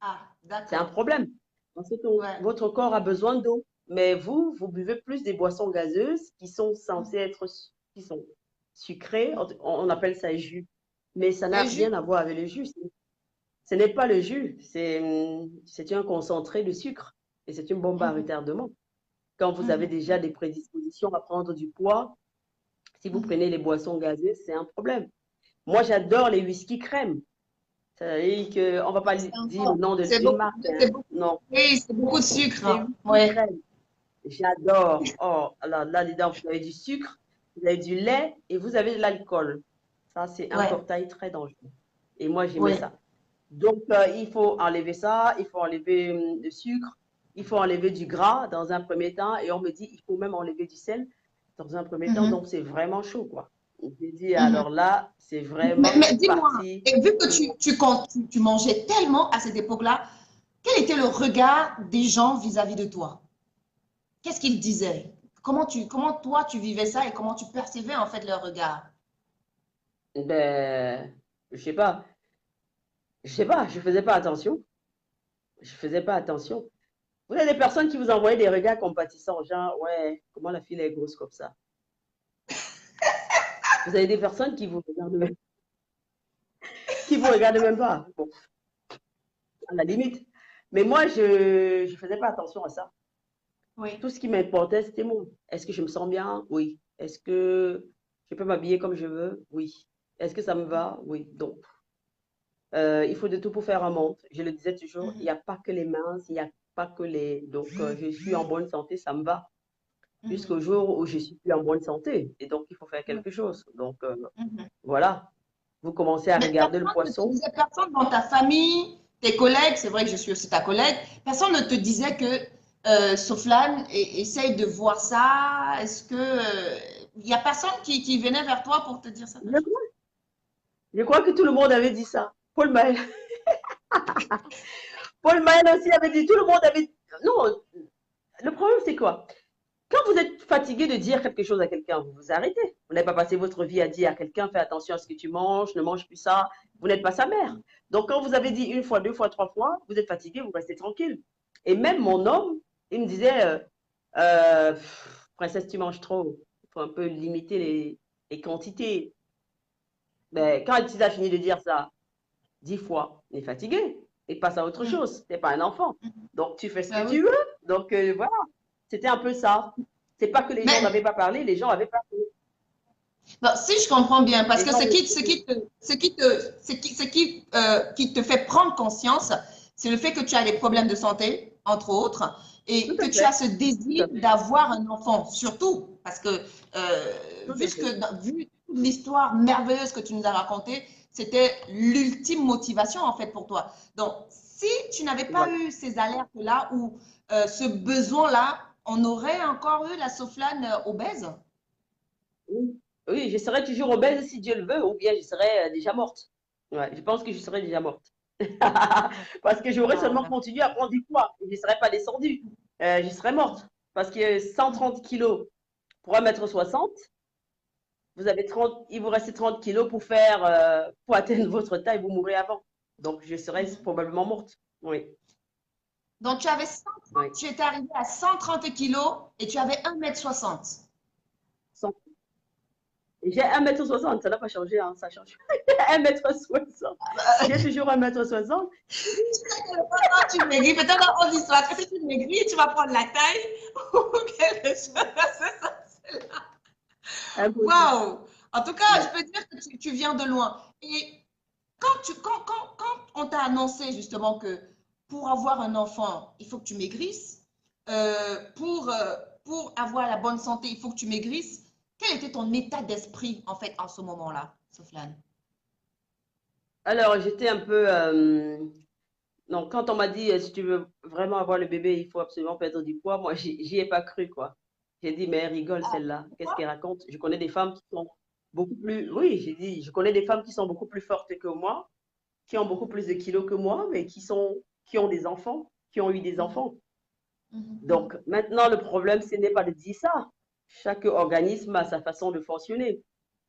Ah, C'est un d'accord. problème. Parce que Ouais. votre corps a besoin d'eau. Mais vous buvez plus des boissons gazeuses qui sont censées être qui sont sucrées. On appelle ça jus. Mais ça n'a C'est rien juste. à voir avec le jus. Ce n'est pas le jus. C'est un concentré de sucre. Et c'est une bombe à Mhm, retardement. Quand vous avez mhm, déjà des prédispositions à prendre du poids, si vous mhm. prenez les boissons gazeuses, c'est un problème. Moi, j'adore les whisky crème. C'est-à-dire qu'on ne va pas C'est dire le encore. nom d'une marque. Hein. Non, Oui, c'est beaucoup de sucre, les hein. whisky Ouais. crème. J'adore. Oh, là-dedans, vous avez du sucre, vous avez du lait et vous avez de l'alcool. Ça, c'est un Ouais. cocktail très dangereux. Et moi, j'aimais Ouais. ça. Donc, il faut enlever ça, il faut enlever le sucre, il faut enlever du gras dans un premier temps. Et on me dit, il faut même enlever du sel dans un premier temps. Mhm. Donc, c'est vraiment chaud, quoi. J'ai dit, alors là, c'est vraiment Mais dis-moi, parti. et vu que tu mangeais tellement à cette époque-là, quel était le regard des gens vis-à-vis de toi? Qu'est-ce qu'ils disaient? Comment toi tu vivais ça et comment tu percevais en fait leur regard? Ben, je sais pas. Je sais pas, je faisais pas attention. Je faisais pas attention. Vous avez des personnes qui vous envoyaient des regards compatissants, genre, ouais, comment la fille est grosse comme ça. Vous avez des personnes qui vous regardent même pas. Bon, à la limite. Mais moi, je faisais pas attention à ça. Oui. Tout ce qui m'importait, c'était moi. Est-ce que je me sens bien? Oui. Est-ce que je peux m'habiller comme je veux? Oui. Est-ce que ça me va? Oui. Donc, il faut de tout pour faire un monde. Je le disais toujours, il n'y a pas que les minces, il n'y a pas que les. Donc, je suis en bonne santé, ça me va. Jusqu'au Mhm. jour où je suis plus en bonne santé. Et donc, il faut faire Oui. quelque chose. Donc, Mhm. voilà. Vous commencez à Mais regarder le personne ne te poisson. disait, personne dans ta famille, tes collègues, c'est vrai que je suis aussi ta collègue, personne ne te disait que Soflane essaye de voir ça. Est-ce que il y a personne qui venait vers toi pour te dire certaines Je choses? crois, je crois que tout le monde avait dit ça. Paul Maël. Paul Maël aussi avait dit, tout le monde avait dit. Non, le problème, c'est quoi? Quand vous êtes fatigué de dire quelque chose à quelqu'un, vous vous arrêtez. Vous n'avez pas passé votre vie à dire à quelqu'un, fais attention à ce que tu manges, ne mange plus ça. Vous n'êtes pas sa mère. Donc, quand vous avez dit une fois, deux fois, trois fois, vous êtes fatigué, vous restez tranquille. Et même mon homme, il me disait, princesse, tu manges trop. Il faut un peu limiter les quantités. Mais quand il a fini de dire ça 10 fois, il est fatigué. Il passe à autre Mhm. chose. Tu n'es pas un enfant. Mhm. Donc, tu fais ce Ben que oui. tu veux. Donc, voilà. C'était un peu ça. C'est pas que les gens Mais n'avaient pas parlé, les gens avaient parlé. bon, si je comprends bien, parce Les que gens ont qui te fait prendre conscience, c'est le fait que tu as des problèmes de santé, entre autres, tout et que à tu as fait, ce tout désir à fait, d'avoir un enfant, surtout, parce que tout à fait. vu l'histoire merveilleuse que tu nous as racontée, c'était l'ultime motivation en fait pour toi. Donc, si tu n'avais pas Voilà. eu ces alertes-là ou ce besoin-là, on aurait encore eu la Soflane obèse. Oui. Oui, je serais toujours obèse si Dieu le veut, ou bien je serais déjà morte. Ouais, je pense que je serais déjà morte. Parce que j'aurais Ah, seulement continué à prendre du poids. Je ne serais pas descendue. Je serais morte. Parce que 130 kilos pour 1,60 m, vous avez 30, il vous reste 30 kilos pour faire, pour atteindre votre taille, vous mourrez avant. Donc, je serais mhm. probablement morte. Oui, Donc, tu avais 130, oui. tu étais arrivé à 130 kilos et tu avais 1,60 m. J'ai 1,60 m, ça n'a pas changé, hein, ça change. 1,60 m. J'ai toujours 1,60 m. Quand tu maigris, peut-être on dit soit que si tu maigris, tu vas prendre la taille ou quelque chose. C'est ça. Impossible. Waouh! En tout cas, je Non. peux dire que tu viens de loin. Et quand on t'a annoncé justement que pour avoir un enfant, il faut que tu maigrisses, pour avoir la bonne santé, il faut que tu maigrisses, quel était ton état d'esprit en fait en ce moment-là, Sofiane? Alors, j'étais un peu. Non, quand on m'a dit, si tu veux vraiment avoir le bébé, il faut absolument perdre du poids, moi, j'y ai pas cru, quoi. J'ai dit, mais elle rigole, Ah, celle-là. Qu'est-ce pourquoi? qu'elle raconte? Je connais des femmes qui sont beaucoup plus. Oui, j'ai dit, je connais des femmes qui sont beaucoup plus fortes que moi, qui ont beaucoup plus de kilos que moi, mais qui ont des enfants, qui ont eu des Mhm, enfants. mhm, Donc, mhm, maintenant, le problème, ce n'est pas de dire ça. Chaque organisme a sa façon de fonctionner.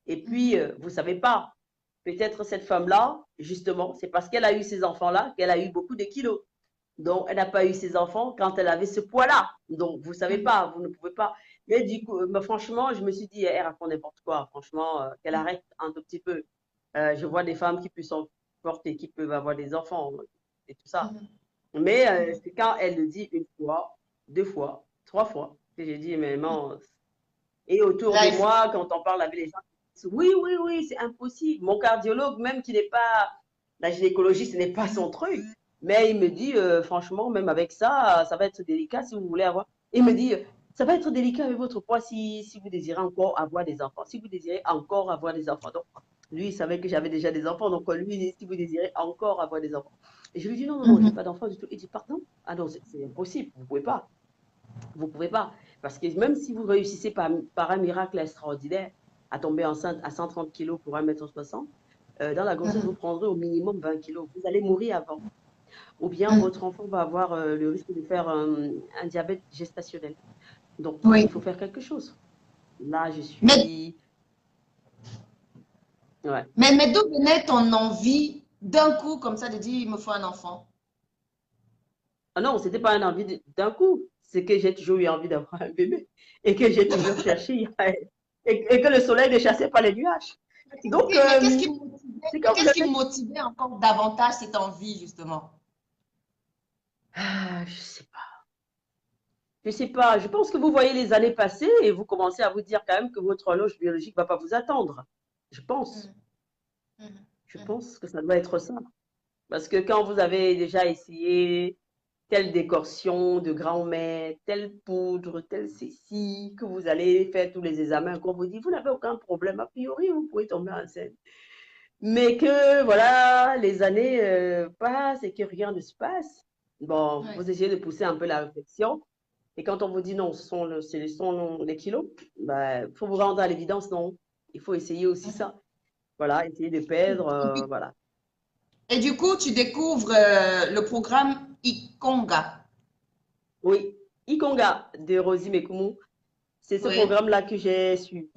Et puis, mhm, vous savez pas, peut-être cette femme-là, justement, c'est parce qu'elle a eu ces enfants-là qu'elle a eu beaucoup de kilos. Donc, elle n'a pas eu ses enfants quand elle avait ce poids-là. Donc, vous ne savez mhm, pas, vous ne pouvez pas. Mais du coup, franchement, je me suis dit, elle raconte n'importe quoi. Franchement, qu'elle arrête un tout petit peu. Je vois des femmes qui sont fortes et qui peuvent avoir des enfants et tout ça. mhm, Mais mhm. c'est quand elle le dit une fois, deux fois, trois fois, que j'ai dit, mais non. Et autour Là, de il faut. moi, quand on parle avec les gens, ils disent, oui, oui, oui, c'est impossible. Mon cardiologue, même qui n'est pas, la gynécologie, ce n'est pas son truc. Mais il me dit, franchement, même avec ça, ça va être délicat si vous voulez avoir. Il me dit, ça va être délicat avec votre poids si vous désirez encore avoir des enfants. Si vous désirez encore avoir des enfants. Donc, lui, il savait que j'avais déjà des enfants. Donc, lui, il dit, si vous désirez encore avoir des enfants. Et je lui dis, non, non, non, j'ai Mhm, pas d'enfants du tout. Il dit, pardon? Ah non, c'est impossible. Vous pouvez pas. Vous pouvez pas. Parce que même si vous réussissez par un miracle extraordinaire, à tomber enceinte à 130 kilos pour 1,60 m, dans la grossesse, vous prendrez au minimum 20 kilos. Vous allez mourir avant. Ou bien votre enfant va avoir le risque de faire un diabète gestationnel. Donc, il Oui. faut faire quelque chose. Là, je Mais, suis... Ouais. mais d'où venait ton envie d'un coup comme ça de dire il me faut un enfant? Ah non, c'était pas une envie d'un coup. C'est que j'ai toujours eu envie d'avoir un bébé. Et que j'ai toujours cherché. Et que le soleil ne chassait pas les nuages. Donc, Mais c'est quand vous qu'est-ce qui avez... motivait encore davantage cette envie, justement? Ah, je sais pas. Je sais pas. Je pense que vous voyez les années passer et vous commencez à vous dire quand même que votre horloge biologique va pas vous attendre. Je pense. Mhm, mhm, Je mhm. pense que ça doit être ça. Parce que quand vous avez déjà essayé telle décoction de grand-mère, telle poudre, telle ceci, que vous allez faire tous les examens, qu'on vous dit, vous n'avez aucun problème, a priori, vous pouvez tomber enceinte. Mais que, voilà, les années passent et que rien ne se passe. Bon, Ouais. vous essayez de pousser un peu la réflexion. Et quand on vous dit non, ce sont les kilos, bah, faut vous rendre à l'évidence, non. Il faut essayer aussi Mhm. ça. Voilà, essayer de perdre, Et voilà. du coup, tu découvres le programme Ikonga. Oui, Ikonga de Rosie Mekumu, c'est ce Oui. programme-là que j'ai suivi.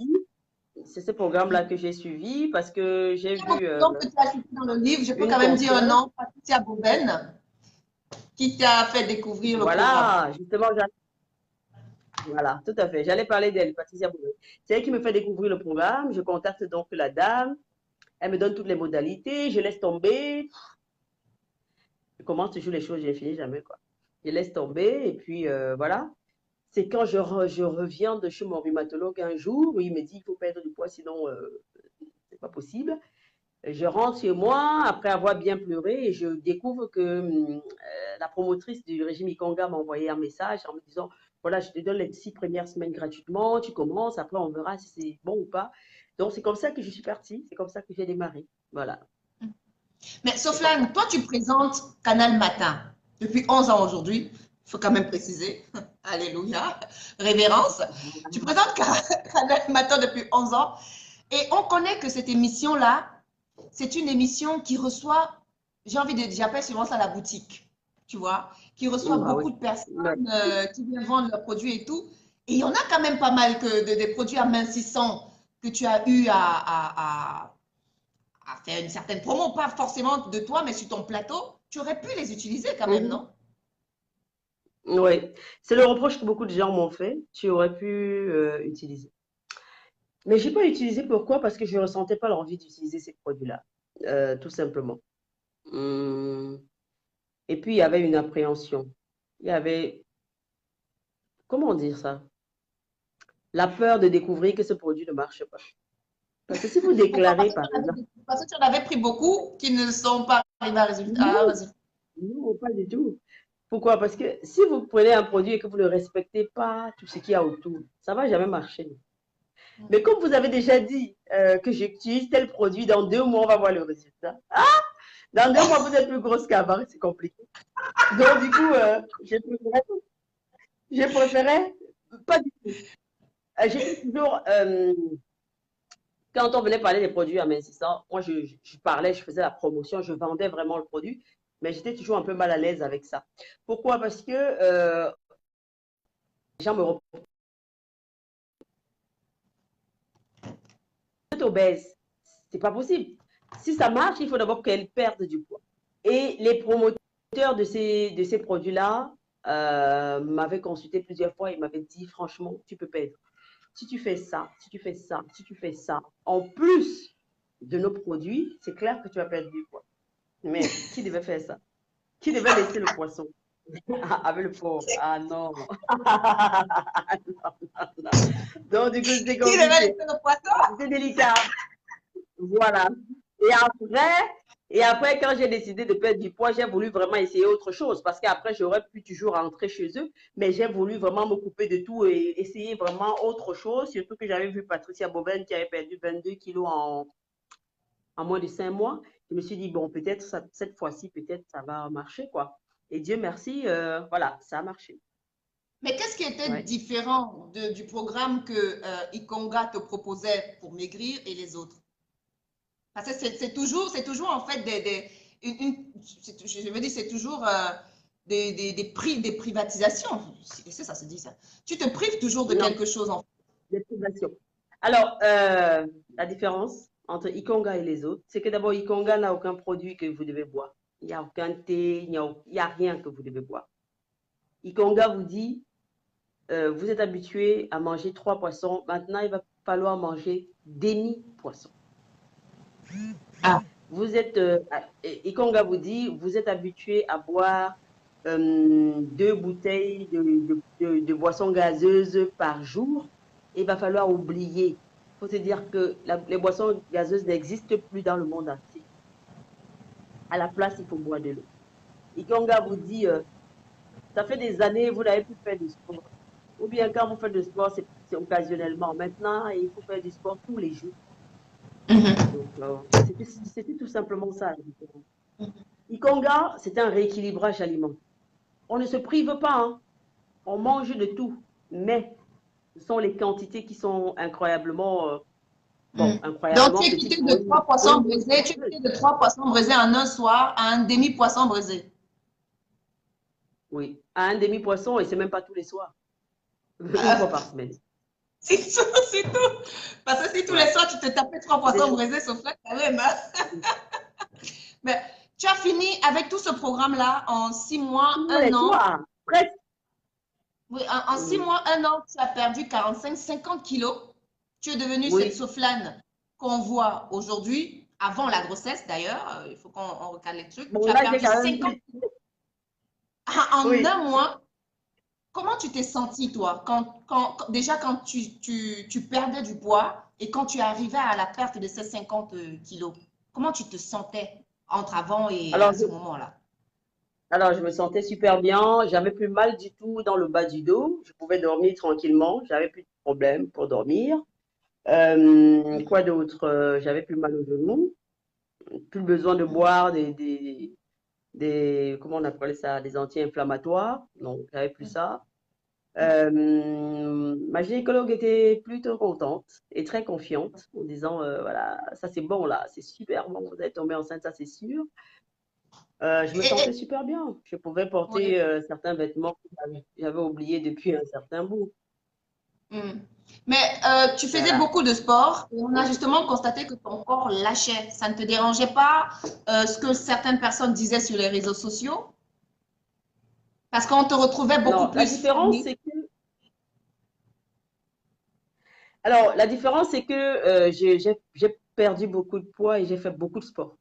C'est ce programme-là que j'ai suivi parce que j'ai Il y a beaucoup vu de noms que tu as cités dans le livre. Je peux une quand même dire un consoeur. nom, Patricia Boben, qui t'a fait découvrir le programme. Voilà, justement, voilà, tout à fait. J'allais parler d'elle, Patricia Bourré. C'est elle qui me fait découvrir le programme. Je contacte donc la dame. Elle me donne toutes les modalités. Je laisse tomber. Je commence toujours les choses, je ne finis jamais, quoi. Je laisse tomber et puis voilà. C'est quand je reviens de chez mon rhumatologue un jour où il me dit il faut perdre du poids, sinon c'est pas possible. Je rentre chez moi après avoir bien pleuré et je découvre que la promotrice du régime Ikonga m'a envoyé un message en me disant voilà, je te donne les 6 premières semaines gratuitement, tu commences, après on verra si c'est bon ou pas. Donc c'est comme ça que je suis partie, c'est comme ça que j'ai démarré. Voilà, Mais c'est comme ça. Soflane, toi, tu présentes Canal Matin depuis 11 ans aujourd'hui. Il faut quand même préciser. Alléluia. Révérence. Tu présentes Canal Matin depuis 11 ans. Et on connaît que cette émission-là, c'est une émission qui reçoit, j'ai envie de dire, j'appelle souvent ça la boutique, tu vois, qui reçoit Ah oui. beaucoup de Ouais. personnes qui viennent vendre leurs produits et tout. Et il y en a quand même pas mal des produits amincissants que tu as eu à faire une certaine promo, pas forcément de toi, mais sur ton plateau. Tu aurais pu les utiliser quand même, Mhm. non? Ouais. C'est le reproche que beaucoup de gens m'ont fait. Tu aurais pu utiliser. Mais j'ai pas utilisé. Pourquoi? Parce que je ressentais pas l'envie d'utiliser ces produits-là, tout simplement. Hum. Et puis, il y avait une appréhension. Il y avait, comment dire ça? La peur de découvrir que ce produit ne marche pas. Parce que si vous Pourquoi? déclarez, par exemple, Parce que tu en avais pris beaucoup qui ne sont pas arrivés à résultat. non, non, pas du tout. Pourquoi? Parce que si vous prenez un produit et que vous ne respectez pas tout ce qu'il y a autour, ça ne va jamais marcher. Mais comme vous avez déjà dit que j'utilise tel produit, dans 2 mois, on va voir le résultat. Ah, dans 2 mois, vous êtes plus grosse qu'avant, c'est compliqué. Donc, du coup, je préférais pas du tout. J'étais toujours, quand on venait parler des produits amincissants, moi, je parlais, je faisais la promotion, je vendais vraiment le produit, mais j'étais toujours un peu mal à l'aise avec ça. Pourquoi? Parce que les gens me reprochent d'être obèse. C'est pas possible. Si ça marche, il faut d'abord qu'elle perde du poids. Et les promoteurs de ces produits-là m'avaient consulté plusieurs fois et m'avaient dit, franchement, tu peux perdre. Si tu fais ça, si tu fais ça, si tu fais ça, en plus de nos produits, c'est clair que tu vas perdre du poids. Mais qui devait faire ça? Qui devait laisser le poisson avec le porc? Ah non. Non, non, non. Donc, du coup, c'était Qui devait compliqué. laisser le poisson? C'était délicat. Voilà. Et après, et après, quand j'ai décidé de perdre du poids, j'ai voulu vraiment essayer autre chose parce qu'après, j'aurais pu toujours rentrer chez eux, mais j'ai voulu vraiment me couper de tout et essayer vraiment autre chose. Surtout que j'avais vu Patricia Boben qui avait perdu 22 kilos en moins de 5 mois. Je me suis dit, bon, peut-être cette fois-ci, peut-être ça va marcher, quoi. Et Dieu merci, voilà, ça a marché. Mais qu'est-ce qui était Ouais. différent du programme que Ikonga te proposait pour maigrir et les autres? Parce que c'est toujours en fait je veux dire, c'est toujours des prix, des privatisations. C'est ça, se dit ça. Tu te prives toujours de Non, quelque chose en fait. des privations. Alors, la différence entre Ikonga et les autres, c'est que d'abord, Ikonga n'a aucun produit que vous devez boire. Il n'y a aucun thé, il n'y a rien que vous devez boire. Ikonga vous dit, vous êtes habitué à manger 3 poissons, maintenant il va falloir manger demi-poisson. Ah. Vous êtes, Ikonga vous dit, vous êtes habitué à boire 2 bouteilles de boissons gazeuses par jour. Il va falloir oublier. Il faut se dire que les boissons gazeuses n'existent plus dans le monde entier. À la place, il faut boire de l'eau. Ikonga vous dit, ça fait des années, vous n'avez plus fait de sport. Ou bien quand vous faites du sport, c'est occasionnellement. Maintenant, il faut faire du sport tous les jours. Mhm. Donc, c'était tout simplement ça. Ikonga, c'est un rééquilibrage alimentaire. On ne se prive pas, hein. On mange de tout, mais ce sont les quantités qui sont incroyablement, Mm. Donc, incroyablement tu es petites quitté de trois pour poissons une brisés, tu es personne. quitté de trois poissons brisés en un soir à un demi-poisson brisé. Oui, à un demi-poisson, et c'est même pas tous les soirs, une fois Ah, par semaine. c'est tout, c'est tout. Parce que si tous les Ouais. soirs tu te tapais trois C'est des poissons choses. brisés, sauf là, quand même. Hein. Mais tu as fini avec tout ce programme-là en 6 mois, Tous un les an. soirs, presque. Oui, en six Mm. mois, un an, tu as perdu 45, 50 kilos. Tu es devenue cette Oui. Soflane qu'on voit aujourd'hui, avant la grossesse d'ailleurs. Il faut qu'on recale les trucs. Bon, Tu as là, j'ai perdu quand même 50 pris. kilos en Oui. un mois. Comment tu t'es sentie, toi, déjà quand tu perdais du poids et quand tu arrivais à la perte de ces 50 kilos? Comment tu te sentais entre avant et Alors, à ce moment-là? alors, je me sentais super bien. J'avais plus mal du tout dans le bas du dos. Je pouvais dormir tranquillement. J'avais plus de problème pour dormir. Quoi d'autre? J'avais plus mal au genou. Plus besoin de boire comment on appelait ça, des anti-inflammatoires. Non, j'avais plus ça. Ma gynécologue était plutôt contente et très confiante en disant, voilà, ça c'est bon là, c'est super bon, vous allez tomber enceinte, ça c'est sûr. Je me sentais Et, super bien. Je pouvais oui. porter certains vêtements que j'avais oubliés depuis un certain bout. Hmm. Mais tu faisais Voilà. beaucoup de sport et on a justement constaté que ton corps lâchait. Ça ne te dérangeait pas ce que certaines personnes disaient sur les réseaux sociaux parce qu'on te retrouvait beaucoup Non, la plus différence, formée. c'est que, alors, la différence, c'est que j'ai perdu beaucoup de poids et j'ai fait beaucoup de sport.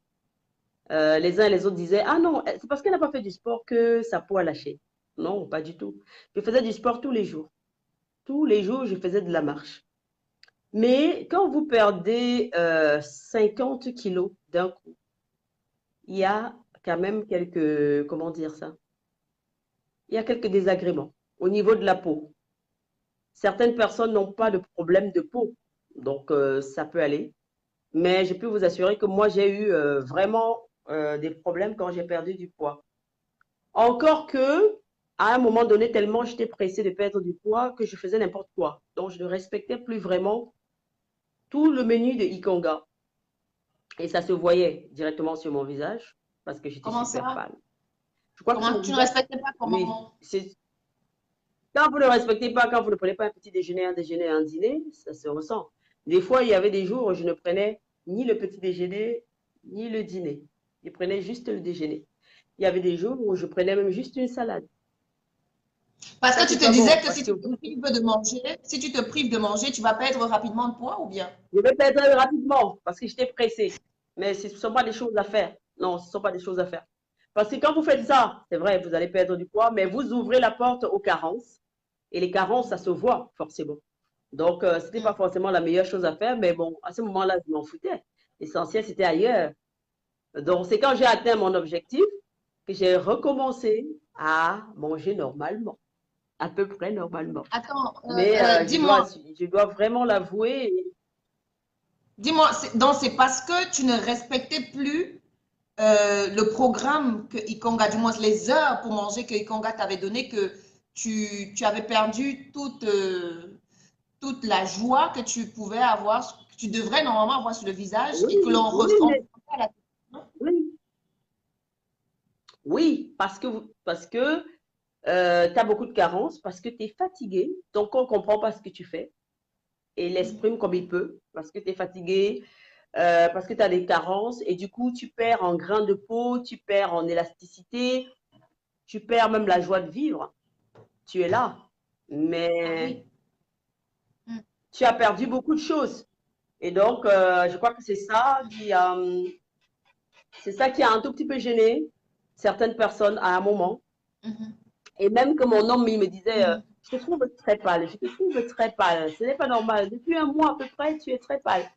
Les uns et les autres disaient, ah non, c'est parce qu'elle n'a pas fait du sport que sa peau a lâché. Non, pas du tout. Je faisais du sport tous les jours. Tous les jours, je faisais de la marche. Mais quand vous perdez 50 kilos d'un coup, il y a quand même quelques, comment dire ça? Il y a quelques désagréments au niveau de la peau. Certaines personnes n'ont pas de problème de peau, donc ça peut aller. Mais je peux vous assurer que moi, j'ai eu vraiment des problèmes quand j'ai perdu du poids. Encore que, à un moment donné, tellement j'étais pressée de perdre du poids que je faisais n'importe quoi. Donc, je ne respectais plus vraiment tout le menu de Ikonga. Et ça se voyait directement sur mon visage parce que j'étais Comment super ça? pâle. Je crois que Comment mon tu ne visage, respectais pas oui, comment? c'est quand vous ne respectez pas, quand vous ne prenez pas un petit déjeuner, un déjeuner, un dîner, ça se ressent. Des fois, il y avait des jours où je ne prenais ni le petit déjeuner, ni le dîner. Je prenais juste le déjeuner. Il y avait des jours où je prenais même juste une salade. Parce Ça, que tu c'est te pas disais bon que parce si que tu te vous, prives de manger, si tu te prives de manger, tu vas perdre rapidement de poids ou bien? je vais perdre rapidement parce que j'étais pressée. Mais ce ne sont pas des choses à faire. Non, ce ne sont pas des choses à faire. Parce que quand vous faites ça, c'est vrai, vous allez perdre du poids, mais vous ouvrez la porte aux carences. Et les carences, ça se voit forcément. Donc, ce n'était pas Hmm. forcément la meilleure chose à faire, mais bon, à ce moment-là, je m'en foutais. L'essentiel, c'était ailleurs. Donc, c'est quand j'ai atteint mon objectif que j'ai recommencé à manger normalement, à peu près normalement. Attends, Mais dis-moi, je dois vraiment l'avouer. dis-moi, donc c'est parce que tu ne respectais plus le programme que Ikonga, du moins les heures pour manger que Ikonga t'avait donné que tu avais perdu toute la joie que tu pouvais avoir, que tu devrais normalement avoir sur le visage Oui, et que l'on oui, ressent mais- à la télévision. oui, oui, parce que tu as beaucoup de carences, parce que tu es fatigué, ton corps ne comprend pas ce que tu fais et l'exprime comme il peut, parce que tu es fatigué, parce que tu as des carences et du coup, tu perds en grain de peau, tu perds en élasticité, tu perds même la joie de vivre. Tu es là, Ah mais oui. Mm. tu as perdu beaucoup de choses. Et donc, je crois que c'est ça qui a un tout petit peu gêné certaines personnes à un moment. Mhm. Et même que mon homme, il me disait, Mhm. je te trouve très pâle, je te trouve très pâle. Ce n'est pas normal. Depuis un mois à peu près, tu es très pâle.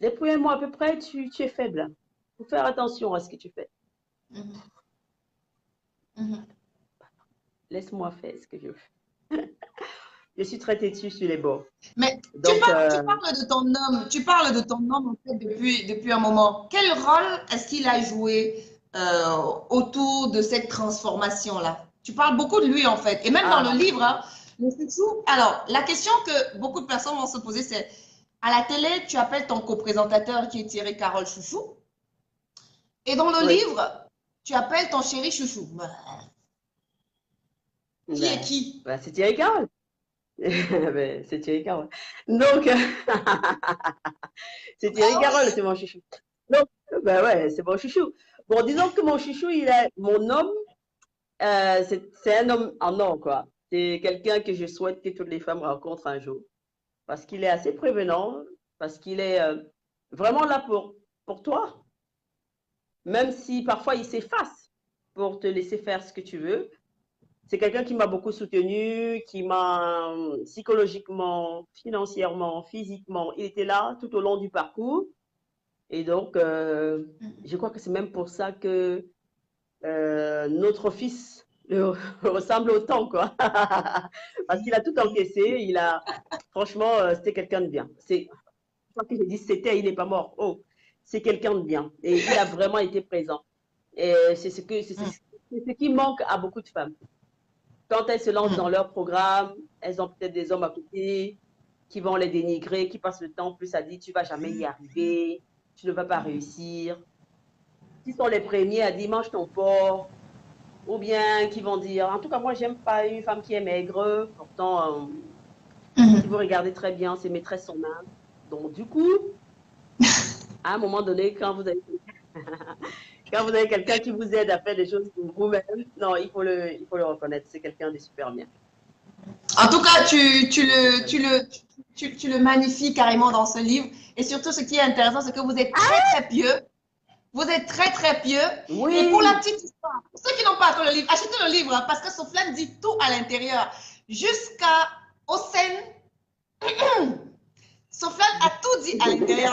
Depuis un mois à peu près, tu es faible. Il faut faire attention à ce que tu fais. Mhm. Mhm. Laisse-moi faire ce que je fais. Je suis très têtue sur les bords. Mais Donc, tu parles de ton homme, tu parles de ton homme en fait depuis un moment. Quel rôle est-ce qu'il a joué autour de cette transformation-là? Tu parles beaucoup de lui en fait. Et même dans le ah, livre, hein, le chouchou. Alors, la question que beaucoup de personnes vont se poser, c'est à la télé, tu appelles ton co-présentateur qui est Thierry Carole Chouchou. Et dans le oui, livre, tu appelles ton chéri Chouchou. Bah, qui est ben, qui? ben, c'est Thierry Carole. Ben, c'est Thierry Carole. Donc, c'est Thierry Ah Carole, c'est mon chouchou. Donc, ben ouais, c'est mon chouchou. Bon, disons que mon chouchou, il est mon homme. C'est un homme en or, quoi. C'est quelqu'un que je souhaite que toutes les femmes rencontrent un jour. Parce qu'il est assez prévenant, parce qu'il est vraiment là pour toi. Même si parfois il s'efface pour te laisser faire ce que tu veux. C'est quelqu'un qui m'a beaucoup soutenu, qui m'a psychologiquement, financièrement, physiquement, il était là tout au long du parcours. Et donc, oui. je crois que c'est même pour ça que notre fils le ressemble autant, quoi. Parce qu'il a tout encaissé. Franchement, c'était quelqu'un de bien. C'est pas que j'ai dit c'était, il n'est pas mort. Oh, c'est quelqu'un de bien. Et il a vraiment été présent. Et c'est ce qui manque à beaucoup de femmes. Quand elles se lancent dans Mm. leur programme, elles ont peut-être des hommes à côté qui vont les dénigrer, qui passent le temps plus à dire tu vas jamais y arriver, tu ne vas pas réussir. Qui sont les premiers à dire mange ton porc, ou bien qui vont dire, en tout cas, moi, j'aime pas une femme qui est maigre. Pourtant, si vous Mhm. regardez très bien, ses maîtresses sont minces. Donc, du coup, à un moment donné, quand vous avez quelqu'un qui vous aide à faire des choses pour vous-même, non, il faut le reconnaître. C'est quelqu'un de super bien. En tout cas, C'est quelqu'un de... tu le magnifies carrément dans ce livre. Et surtout, ce qui est intéressant, c'est que vous êtes très, très pieux. Vous êtes très, très pieux. Et pour la Oui, petite histoire, pour ceux qui n'ont pas encore le livre, achetez le livre hein, parce que Soufflane dit tout à l'intérieur. Jusqu'à aux scènes. Soufflane a tout dit à l'intérieur.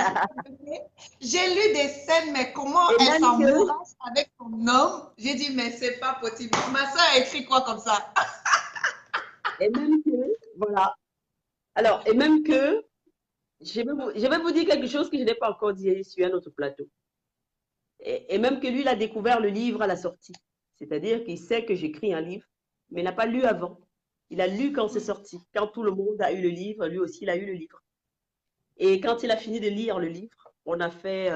J'ai lu des scènes, mais comment et elle même que, s'embourrache avec son homme. J'ai dit, mais c'est pas possible. Ma soeur a écrit quoi comme ça? et même que, voilà. Alors, et même que, je vais vous dire quelque chose que je n'ai pas encore dit sur un autre plateau. Et même que lui, il a découvert le livre à la sortie. C'est-à-dire qu'il sait que j'écris un livre, mais il n'a pas lu avant. Il a lu quand c'est sorti. Quand tout le monde a eu le livre, lui aussi, il a eu le livre. Et quand il a fini de lire le livre, on a fait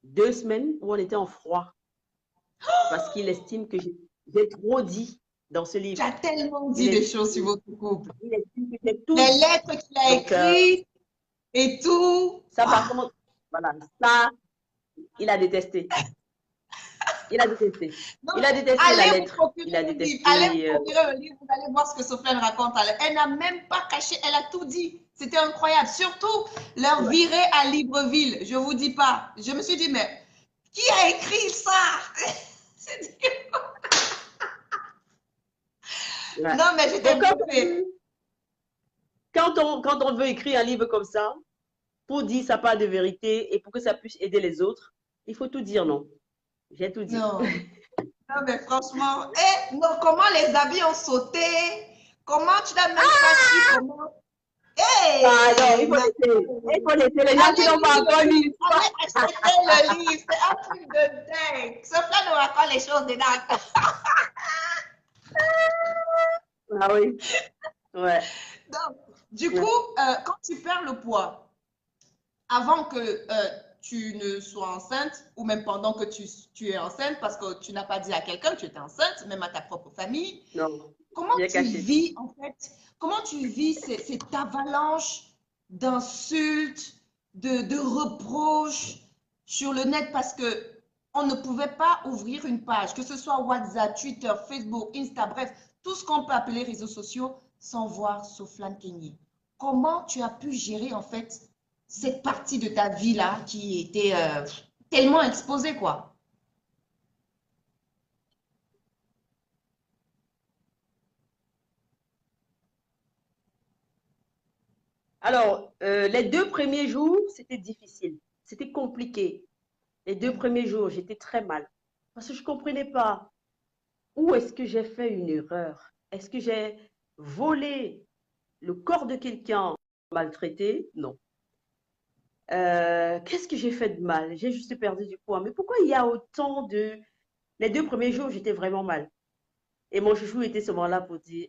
2 semaines où on était en froid parce qu'il estime que j'ai trop dit dans ce Tu livre. as tellement Il dit des choses sur estime, votre couple. il estime que j'ai tout Les dit. lettres qu'il a Donc, écrites et tout. ça, Waouh. par contre, voilà, ça, il a détesté. Il a détesté. Donc, Il a détesté la allez vous lettre. procurer Il a le livre. Allez vous détesté. procurer le livre. Vous allez voir ce que Sofiane raconte. Elle n'a même pas caché. Elle a tout dit. C'était incroyable. Surtout leur Ouais, virée à Libreville. Je vous dis pas. Je me suis dit, mais qui a écrit ça? ouais. Non, mais j'étais Donc, bluffée. quand on veut écrire un livre comme ça, pour dire sa part de vérité et pour que ça puisse aider les autres, il faut tout dire, non? J'ai tout dit. Non. Non, mais franchement, non, comment les habits ont sauté? Comment tu n'as même pas su comment? Ah non, Hey, il faut laisser. Il faut laisser les gens qui allez n'ont pas lire encore le lu livre, l'histoire. allez acheter le livre, c'est un truc de dingue. Sauf là, nous raconte les choses dedans. Ah oui, ouais, Donc, du coup, ouais. quand tu perds le poids, avant que tu ne sois enceinte, ou même pendant que tu es enceinte, parce que tu n'as pas dit à quelqu'un que tu étais enceinte, même à ta propre famille, Non, comment bien tu caché. vis, en fait, comment tu vis cette avalanche d'insultes, de reproches sur le net parce que on ne pouvait pas ouvrir une page, que ce soit WhatsApp, Twitter, Facebook, Insta, bref, tout ce qu'on peut appeler réseaux sociaux, sans voir Sofiane Kenyé. Comment tu as pu gérer, en fait, cette partie de ta vie-là qui était tellement exposée, quoi? Alors, les 2 premiers jours, c'était difficile. C'était compliqué. Les 2 premiers jours, j'étais très mal. Parce que je ne comprenais pas où est-ce que j'ai fait une erreur. Est-ce que j'ai volé le corps de quelqu'un maltraité? Non. Qu'est-ce que j'ai fait de mal? J'ai juste perdu du poids. Mais pourquoi il y a autant de... Les 2 premiers jours, j'étais vraiment mal. Et mon chouchou était souvent là pour dire,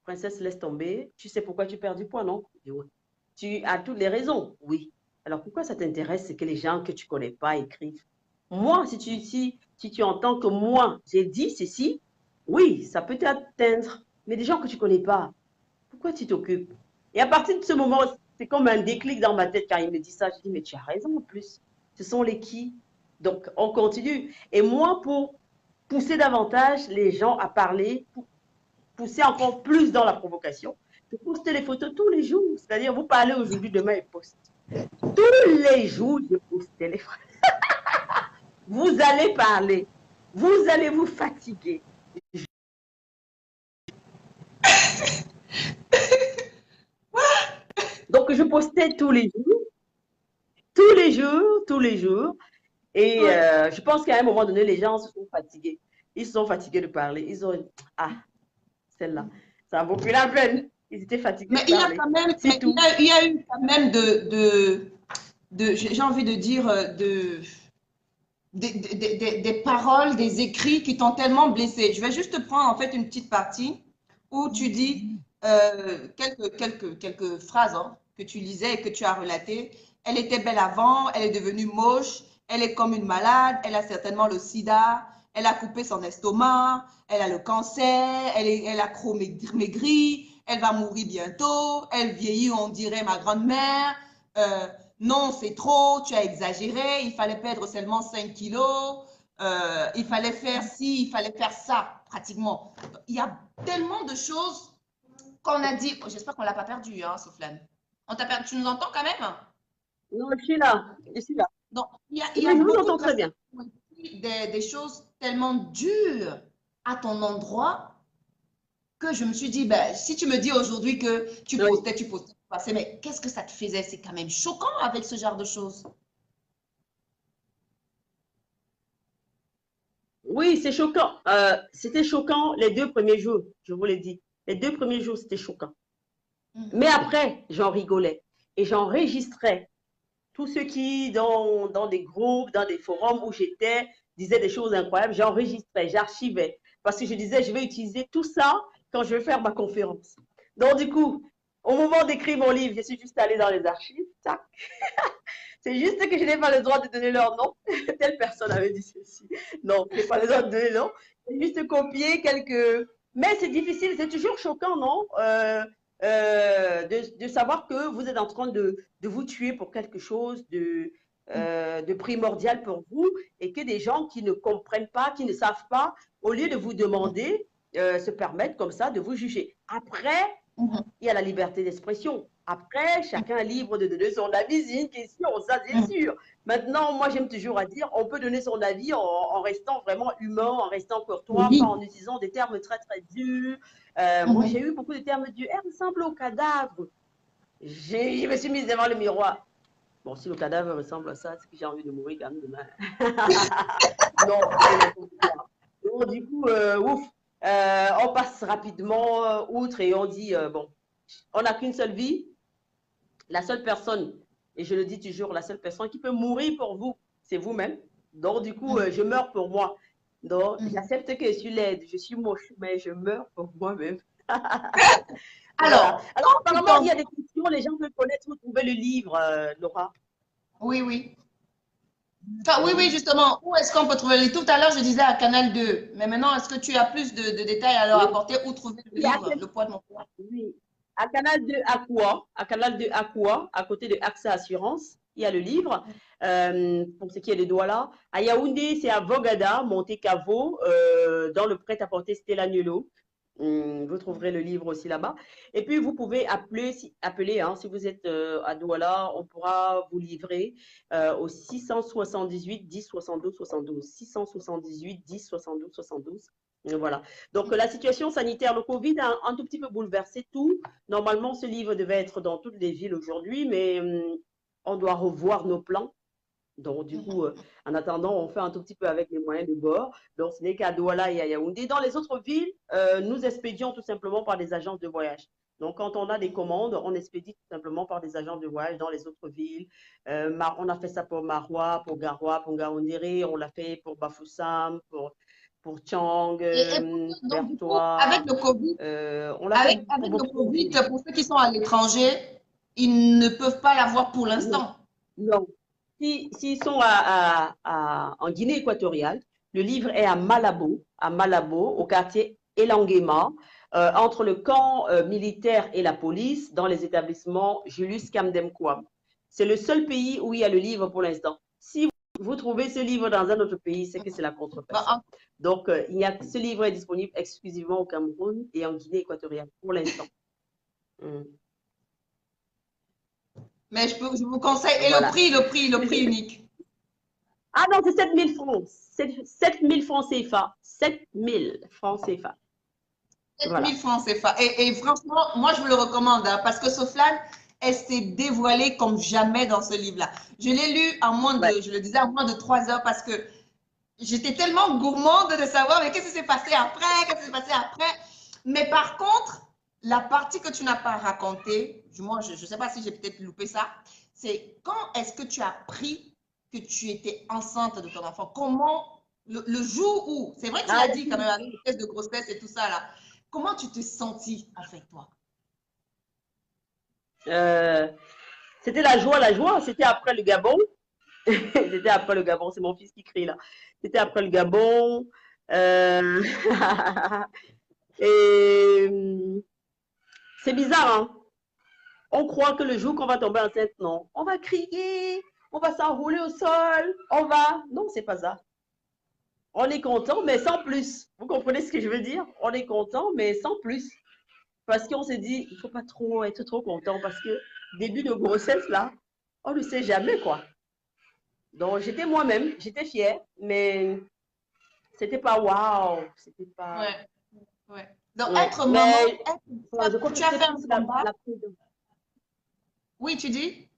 Princesse, laisse tomber. Tu sais pourquoi tu perds du poids, non? Je dis, oui. Tu as toutes les raisons. Oui. Alors pourquoi ça t'intéresse ce que les gens que tu ne connais pas écrivent? Moi, si tu entends que moi, j'ai dit ceci, oui, ça peut t'atteindre. Mais des gens que tu ne connais pas, pourquoi tu t'occupes? Et à partir de ce moment, c'est comme un déclic dans ma tête quand il me dit ça. Je dis, mais tu as raison en plus. Ce sont les qui? Donc, on continue. Et moi, pour pousser davantage les gens à parler, pour pousser encore plus dans la provocation, je poste les photos tous les jours. C'est-à-dire, vous parlez aujourd'hui, demain, je poste. Tous les jours, je poste les photos. Vous allez parler. Vous allez vous fatiguer. Donc, je postais tous les jours, tous les jours, tous les jours. Et Ouais. je pense qu'à un moment donné, les gens se sont fatigués. Ils se sont fatigués de parler. Ils ont dit, ah, celle-là, ça vaut plus la peine. Ils étaient fatigués Mais de il y a parler. quand même, C'est tout. il y a eu quand même j'ai envie de dire, des paroles, des écrits qui t'ont tellement blessé. Je vais juste te prendre en fait une petite partie où tu dis quelques phrases hein, que tu lisais et que tu as relatées. Elle était belle avant, elle est devenue moche, elle est comme une malade, elle a certainement le sida, elle a coupé son estomac, elle a le cancer, elle a trop maigri, elle va mourir bientôt, elle vieillit, on dirait ma grand-mère. Euh, non, c'est trop, tu as exagéré, il fallait perdre seulement 5 kilos, il fallait faire ci, il fallait faire ça, pratiquement. Il y a tellement de choses qu'on a dit. J'espère qu'on ne l'a pas perdu, hein, Soufiane. On t'a perdu, tu nous entends quand même? Non, je suis là. Je suis là. Donc, il y Oui, a je vous beaucoup de entends très personnes bien. qui ont dit des choses tellement dures à ton endroit que je me suis dit, ben, si tu me dis aujourd'hui que Oui, tu postais, mais qu'est-ce que ça te faisait? C'est quand même choquant avec ce genre de choses. oui, c'est choquant. C'était choquant les 2 premiers jours, je vous l'ai dit. Les 2 premiers jours, c'était choquant. Mais Mhm. après, j'en rigolais et j'enregistrais. Tous ceux qui, dans des groupes, dans des forums où j'étais, disaient des choses incroyables, j'enregistrais, j'archivais. Parce que je disais, je vais utiliser tout ça quand je vais faire ma conférence. Donc, du coup, au moment d'écrire mon livre, je suis juste allée dans les archives. Tac. C'est juste que je n'ai pas le droit de donner leur nom. Telle personne avait dit ceci. Non, je n'ai pas le droit de donner leur nom. J'ai juste copié quelques. Mais c'est difficile, c'est toujours choquant, non? De savoir que vous êtes en train de vous tuer pour quelque chose de primordial pour vous et que des gens qui ne comprennent pas, qui ne savent pas, au lieu de vous demander, se permettent comme ça de vous juger. Après, Mhm. il y a la liberté d'expression. Après, chacun est libre de donner son avis, c'est une question, ça c'est Mhm. sûr. Maintenant, moi j'aime toujours à dire, on peut donner son avis en restant vraiment humain, en restant courtois, pas Oui. en utilisant des termes très très durs. Moi j'ai Mhm. eu beaucoup de termes durs. Elle ressemble au cadavre. Je me suis mise devant le miroir. Bon, si le cadavre ressemble à ça, c'est que j'ai envie de mourir quand même demain. Non, c'est n'importe quoi. Donc, du coup, ouf, on passe rapidement outre et on dit, bon, on n'a qu'une seule vie, La seule personne, et je le dis toujours, la seule personne qui peut mourir pour vous, c'est vous-même. Donc, du coup, je meurs pour moi. Donc, j'accepte que je suis laide, je suis moche, mais je meurs pour moi-même. Voilà. Alors, Alors, quand tu apparemment, il y a des questions, les gens veulent connaître où trouver le livre, Laura. Oui, oui. Oui, oui, Mhm. justement. Où est-ce qu'on peut trouver les... Tout à l'heure, je disais à Canal 2. Mais maintenant, est-ce que tu as plus de détails à leur Oui, apporter? Où trouver le oui, à, livre, Le poids de mon poids? oui. À Canal 2 Aqua, à Canal 2 Aqua, à côté de AXA Assurance, il y a le livre, pour ce qui est de Douala. À Yaoundé, c'est à Vogada, Monte Cavo, dans le prêt-à-porter Stella Niolo. Vous trouverez le livre aussi là-bas. Et puis, vous pouvez appeler hein, si vous êtes à Douala, on pourra vous livrer au 678 10 72 72. 678 10 72 72. Voilà. Donc, la situation sanitaire, le Covid a un tout petit peu bouleversé tout. Normalement, ce livre devait être dans toutes les villes aujourd'hui, mais on doit revoir nos plans. Donc, du coup, en attendant, on fait un tout petit peu avec les moyens de bord. Donc, ce n'est qu'à Douala et à Yaoundé. Dans les autres villes, nous expédions tout simplement par des agences de voyage. Donc, quand on a des commandes, on expédie tout simplement par des agences de voyage dans les autres villes. On a fait ça pour Marois, pour Garoua, pour Ngaoundéré. On l'a fait pour Bafoussam, pour Tchang, Et donc, du coup, avec Bertois. le Covid, On l'a fait pour avec le beaucoup de Covid, villes. pour ceux qui sont à l'étranger, ils ne peuvent pas l'avoir pour Non, l'instant. non. S'ils sont en Guinée équatoriale, le livre est à Malabo, au quartier Elanguema, entre le camp militaire et la police, dans les établissements Julius Camden Kouam. C'est le seul pays où il y a le livre pour l'instant. Si vous trouvez ce livre dans un autre pays, c'est que c'est la contrefaçon. Bah, Donc, ce livre est disponible exclusivement au Cameroun et en Guinée équatoriale pour l'instant. mais je vous conseille. Et Voilà. le prix unique. Ah non, c'est 7 000 francs. 7 000 francs CFA. 7 000 francs CFA. 7 000 Voilà. francs CFA. Et franchement, moi, je vous le recommande hein, parce que Soflane, elle s'est dévoilée comme jamais dans ce livre-là. Je l'ai lu en moins Ouais. de, je le disais, en moins de 3 heures parce que j'étais tellement gourmande de savoir, mais qu'est-ce qui s'est passé après? Qu'est-ce qui s'est passé après? Mais par contre, la partie que tu n'as pas racontée, moi, je ne sais pas si j'ai peut-être loupé ça, c'est quand est-ce que tu as appris que tu étais enceinte de ton enfant? Comment, le jour où, c'est vrai que tu Ah, l'as dit quand même avec le test de grossesse et tout ça là, comment tu te sentis en fait toi? euh, c'était la joie, la joie. C'était après le Gabon. C'était après le Gabon. C'est mon fils qui crie là. C'était après le Gabon. Euh, Et c'est bizarre, hein? On croit que le jour qu'on va tomber enceinte, non. On va crier, on va s'enrouler au sol, on va. Non, c'est pas ça. On est content, mais sans plus. Vous comprenez ce que je veux dire? On est content, mais sans plus. Parce qu'on s'est dit, il ne faut pas trop être trop content parce que début de grossesse, là, on ne sait jamais, quoi. Donc, j'étais moi-même, j'étais fière, mais c'était pas waouh, c'était pas. Ouais, ouais. Donc Ouais. être maman, Mais voilà, je crois que tu as c'était fait un plus combat? la prudence. Oui, tu dis?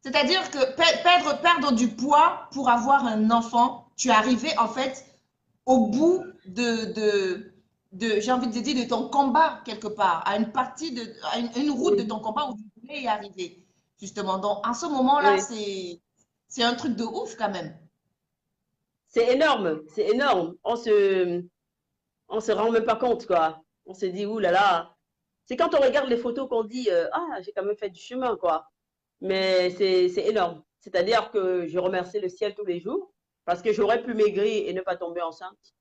C'est-à-dire que perdre du poids pour avoir un enfant, tu es arrivé en fait au bout j'ai envie de dire, de ton combat quelque part, à une partie à une route de ton Oui, combat où tu voulais y arriver, justement. Donc, en ce moment-là, oui. c'est un truc de ouf quand même. C'est énorme, c'est énorme. On se rend même pas compte, quoi. On se dit, ouh là là. C'est quand on regarde les photos qu'on dit, ah, j'ai quand même fait du chemin, quoi. Mais c'est énorme. C'est-à-dire que je remercie le ciel tous les jours parce que j'aurais pu maigrir et ne pas tomber enceinte.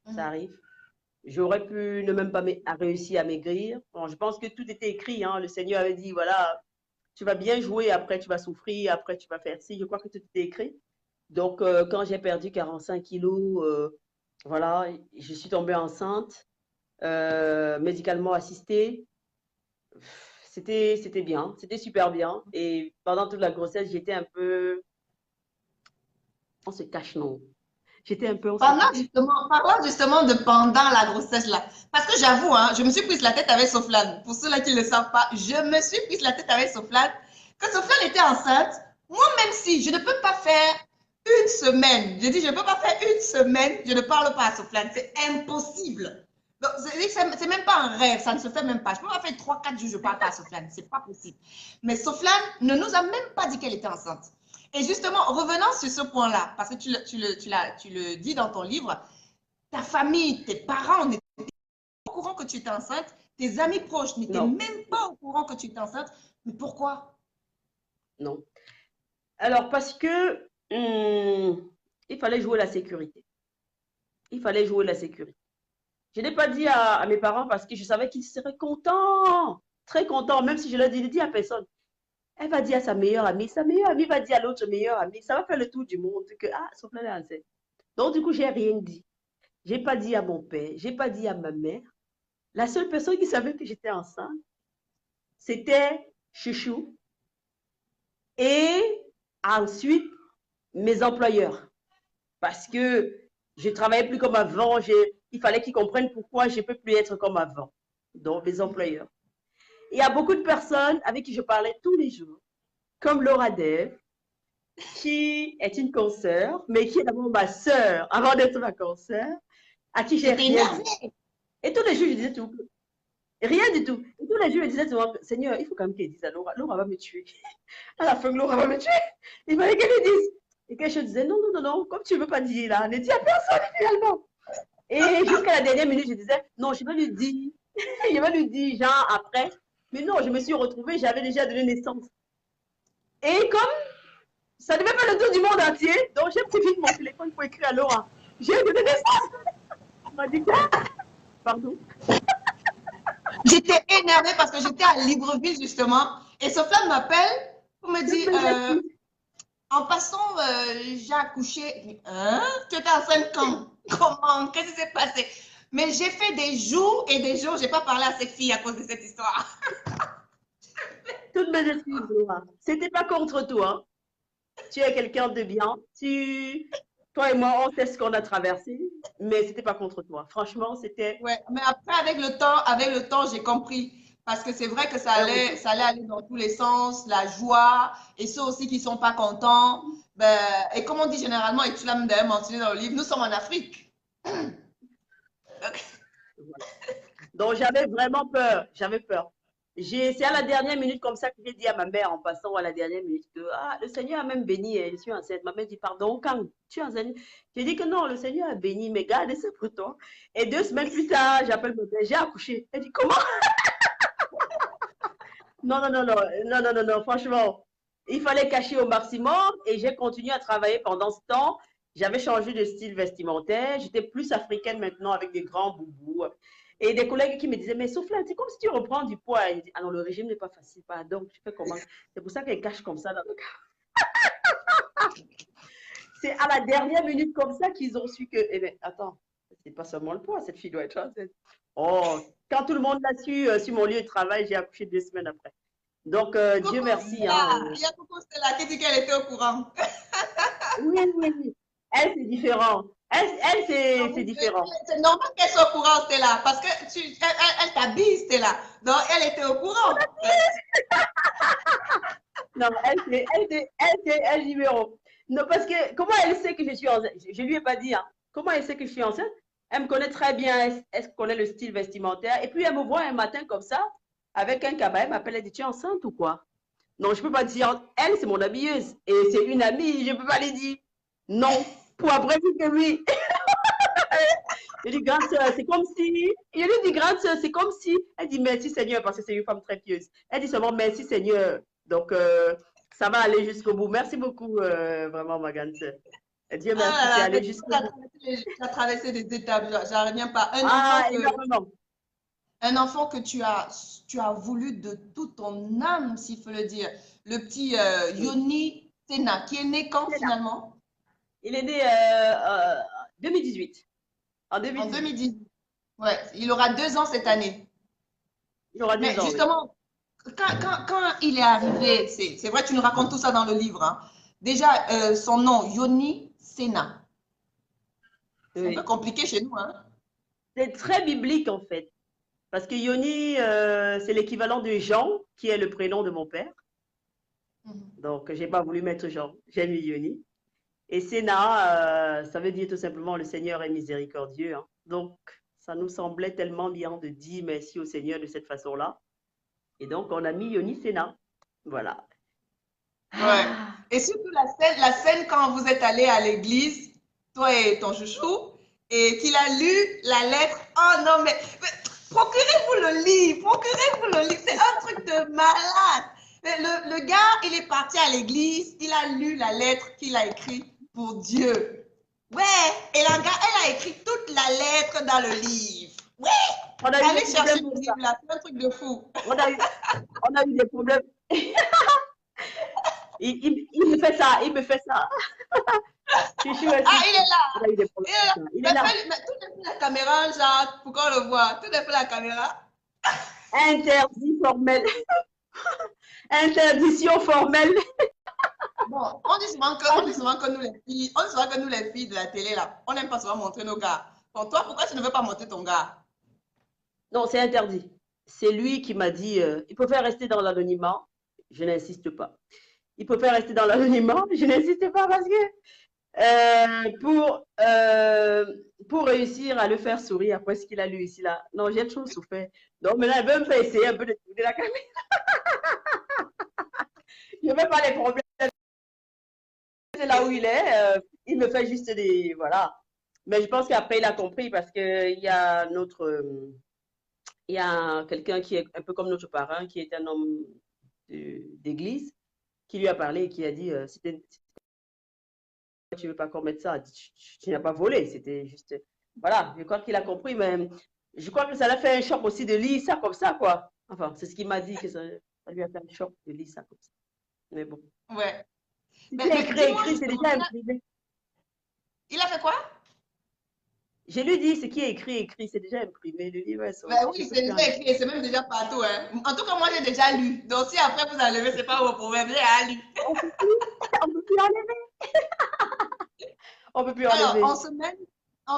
Ça Mhm. arrive. J'aurais pu ne même pas réussir à maigrir. Bon, je pense que tout était écrit, hein. Le Seigneur avait dit, voilà, tu vas bien jouer, après tu vas souffrir, après tu vas faire ci. Je crois que tout était écrit. Donc, quand j'ai perdu 45 kilos, voilà, je suis tombée enceinte, médicalement assistée. C'était bien, c'était super bien. Et pendant toute la grossesse, j'étais un peu, on se cache, non. J'étais un peu, on se cache. Parlons justement de pendant la grossesse là. Parce que j'avoue, hein, je me suis prise la tête avec Soflane. Pour ceux-là qui ne le savent pas, je me suis prise la tête avec Soflane. Quand Soflane était enceinte, moi, même si je ne peux pas faire une semaine, je dis, je ne peux pas faire une semaine, je ne parle pas à Soflane. C'est impossible. C'est même pas un rêve, ça ne se fait même pas. Je peux pas faire 3, 4 jours, je parle pas à Sofiane, c'est pas possible. Mais Sofiane ne nous a même pas dit qu'elle était enceinte. Et justement, revenant sur ce point-là, parce que tu le dis dans ton livre, ta famille, tes parents n'étaient pas au courant que tu étais enceinte, tes amis proches n'étaient Non, même pas au courant que tu étais enceinte. Mais pourquoi? non. Alors, parce que il fallait jouer la sécurité. Il fallait jouer la sécurité. Je n'ai pas dit à mes parents parce que je savais qu'ils seraient contents, très contents, même si je leur dis à personne. Elle va dire à sa meilleure amie va dire à l'autre meilleure amie. Ça va faire le tour du monde que, ah, son frère est enceinte. Donc, du coup, j'ai rien dit. J'ai pas dit à mon père, j'ai pas dit à ma mère. La seule personne qui savait que j'étais enceinte, c'était Chouchou et ensuite mes employeurs. Parce que je travaillais plus comme avant, il fallait qu'ils comprennent pourquoi je ne peux plus être comme avant. Donc, mes employeurs. Il y a beaucoup de personnes avec qui je parlais tous les jours, comme Laura Dev, qui est une consoeur, mais qui est d'abord ma sœur avant d'être ma consoeur, à qui j'ai J'étais rien dit. énervée. Et tous les jours, je disais tout, rien du tout. Et tous les jours, je disais souvent, Seigneur, il faut quand même qu'elle dise à Laura, Laura va me tuer. À la fin, Laura va me tuer. Il fallait qu'elle le dise. Et que je disais, non, non, non, non, comme tu ne veux pas dire là, ne dis à personne finalement. Et jusqu'à la dernière minute, je disais, non, je vais lui dire. Je vais lui dire, genre, après. Mais non, je me suis retrouvée, j'avais déjà donné naissance. Et comme ça devait faire le tour du monde entier, donc j'ai pris vite mon téléphone pour écrire à Laura. J'ai donné naissance. Elle m'a dit quoi? Pardon. J'étais énervée parce que j'étais à Libreville, justement. Et Sofiane m'appelle pour me dire, en passant, j'ai accouché. Hein? Tu étais enceinte quand? Comment? Qu'est-ce qui s'est passé? Mais j'ai fait des jours et des jours, je n'ai pas parlé à cette fille à cause de cette histoire. Toutes mes excuses, Laura. C'était pas contre toi. Tu es quelqu'un de bien. Toi et moi, on sait ce qu'on a traversé, mais c'était pas contre toi. Franchement, c'était. Ouais, mais après, avec le temps, j'ai compris. Parce que c'est vrai que ça allait aller dans tous les sens, la joie, et ceux aussi qui ne sont pas contents. Ben, et comme on dit généralement, et tu l'as même d'ailleurs mentionné dans le livre, nous sommes en Afrique. Donc, j'avais vraiment peur. J'avais peur. C'est à la dernière minute comme ça que j'ai dit à ma mère en passant à la dernière minute que ah, le Seigneur a même béni, je suis enceinte. Ma mère dit pardon, quand tu es enceinte? J'ai dit que non, le Seigneur a béni, mais garde ça pour toi. Et 2 semaines plus tard, j'appelle ma mère, j'ai accouché. Elle dit comment? Non, non, non, non, non, non, non, non, franchement, il fallait cacher au maximum et j'ai continué à travailler pendant ce temps. J'avais changé de style vestimentaire, j'étais plus africaine maintenant avec des grands boubous. Et des collègues qui me disaient, mais Sophia, c'est comme si tu reprends du poids. Et je dis, ah non, le régime n'est pas facile, pardon, tu fais comment? C'est pour ça qu'elle cache comme ça dans le cas. C'est à la dernière minute comme ça qu'ils ont su que, eh bien, attends, c'est pas seulement le poids, cette fille doit être enceinte. Oh, quand tout le monde l'a su sur mon lieu de travail, j'ai accouché 2 semaines après. Donc, Dieu Coucou merci. Hein, Stella, il y a coucou Stella qui dit qu'elle était au courant. oui, oui, oui. Elle, c'est différent. Elle c'est différent. C'est normal qu'elle soit au courant, Stella, parce que elle t'habille, Stella. Donc, elle était au courant. Non, elle numéro. Non, parce que comment elle sait que je suis enceinte? Je lui ai pas dit. Hein. Comment elle sait que je suis enceinte? Elle me connaît très bien. Elle connaît le style vestimentaire. Et puis, elle me voit un matin comme ça, avec un cabas. Elle m'appelle. Elle dit, tu es enceinte ou quoi? Non, je peux pas dire. Elle, c'est mon habilleuse. Et c'est une amie. Je peux pas lui dire. Non. Pour après dire que oui. Je dis, grande sœur, c'est comme si. Je lui dis, grande sœur, c'est comme si. Elle dit, merci Seigneur, parce que c'est une femme très pieuse. Elle dit seulement, merci Seigneur. Donc, ça va aller jusqu'au bout. Merci beaucoup, vraiment, ma grande sœur. Dieu merci, c'est Ah là là, allé jusqu'au bout. tu as traversé des étapes, j'en reviens pas. Ah, énormément. Un enfant que tu as voulu de toute ton âme, s'il faut le dire. Le petit Oui. Yoni Sena, qui est né quand C'est là. finalement? Il est né 2018. En En 2018. 2010. Ouais, il aura 2 ans cette année. Il aura Mais 2 ans, oui. justement, quand il est arrivé, c'est vrai, tu nous racontes tout ça dans le livre. Hein. Déjà, son nom, Yoni Sena. C'est un peu Oui. compliqué chez nous. Hein. C'est très biblique, en fait. Parce que Yoni, c'est l'équivalent de Jean, qui est le prénom de mon père. Mhm. Donc, j'ai pas voulu mettre Jean. J'ai mis Yoni. Et Sénat, ça veut dire tout simplement le Seigneur est miséricordieux. Hein. Donc, Ça nous semblait tellement bien de dire merci au Seigneur de cette façon-là. Et donc, on a mis Yoni Sénat. Voilà. Ouais. Ah, Et surtout la scène quand vous êtes allés à l'église, toi et ton chouchou, et qu'il a lu la lettre. Oh non, mais procurez-vous le livre, procurez-vous le livre. C'est un truc de malade. Le gars, il est parti à l'église, il a lu la lettre qu'il a écrite pour Dieu. Ouais, et la gars, elle a écrit toute la lettre dans le livre. Ouais, on a eu allez des chercher problèmes le pour ça. livre là, c'est un truc de fou. On a eu des problèmes. Il me fait ça, il me fait ça. Chouchou Ah, aussi. il est là. On a eu des problèmes Il est là. pour ça. Il est là. Mais tout est fait la caméra, genre, pour qu'on le voit. Tout est fait la caméra. Interdit formel. Interdiction formelle. Bon, on dit souvent que nous les filles, on dit souvent que nous les filles de la télé là, on n'aime pas souvent montrer nos gars. Pour toi, pourquoi tu ne veux pas montrer ton gars? Non, c'est interdit. C'est lui qui m'a dit, il préfère rester dans l'anonymat. Je n'insiste pas. Il préfère rester dans l'anonymat. Je n'insiste pas parce que pour réussir à le faire sourire après ce qu'il a lu ici là. Non, j'ai trop souffert. Donc maintenant, elle veut me faire essayer un peu de tourner la caméra. Je ne veux pas les problèmes. C'est là où il est. Il me fait juste des. Voilà. Mais je pense qu'après, il a compris parce qu'il y a notre. Il y a quelqu'un qui est un peu comme notre parrain, qui est un homme d'église, qui lui a parlé et qui a dit tu ne veux pas qu'on mette ça, tu n'as pas volé, c'était juste. Voilà, je crois qu'il a compris, mais je crois que ça l'a fait un choc aussi de lire ça comme ça, quoi. Enfin, c'est ce qu'il m'a dit, que ça lui a fait un choc de lire ça comme ça. Mais bon. Ouais. Si tu Mais écrit, dis-moi écrit, c'est justement, déjà imprimé. il a fait quoi? Je lui dis, ce qui est écrit, écrit, c'est déjà imprimé. Le livre est Ben sorti, je oui, peux c'est plus déjà enlever. écrit et c'est même déjà partout. Hein. En tout cas, moi, j'ai déjà lu. Donc, si après vous enlevez, c'est pas vos problèmes. J'ai lu. On peut plus, on peut plus enlever. On peut plus Alors, enlever. en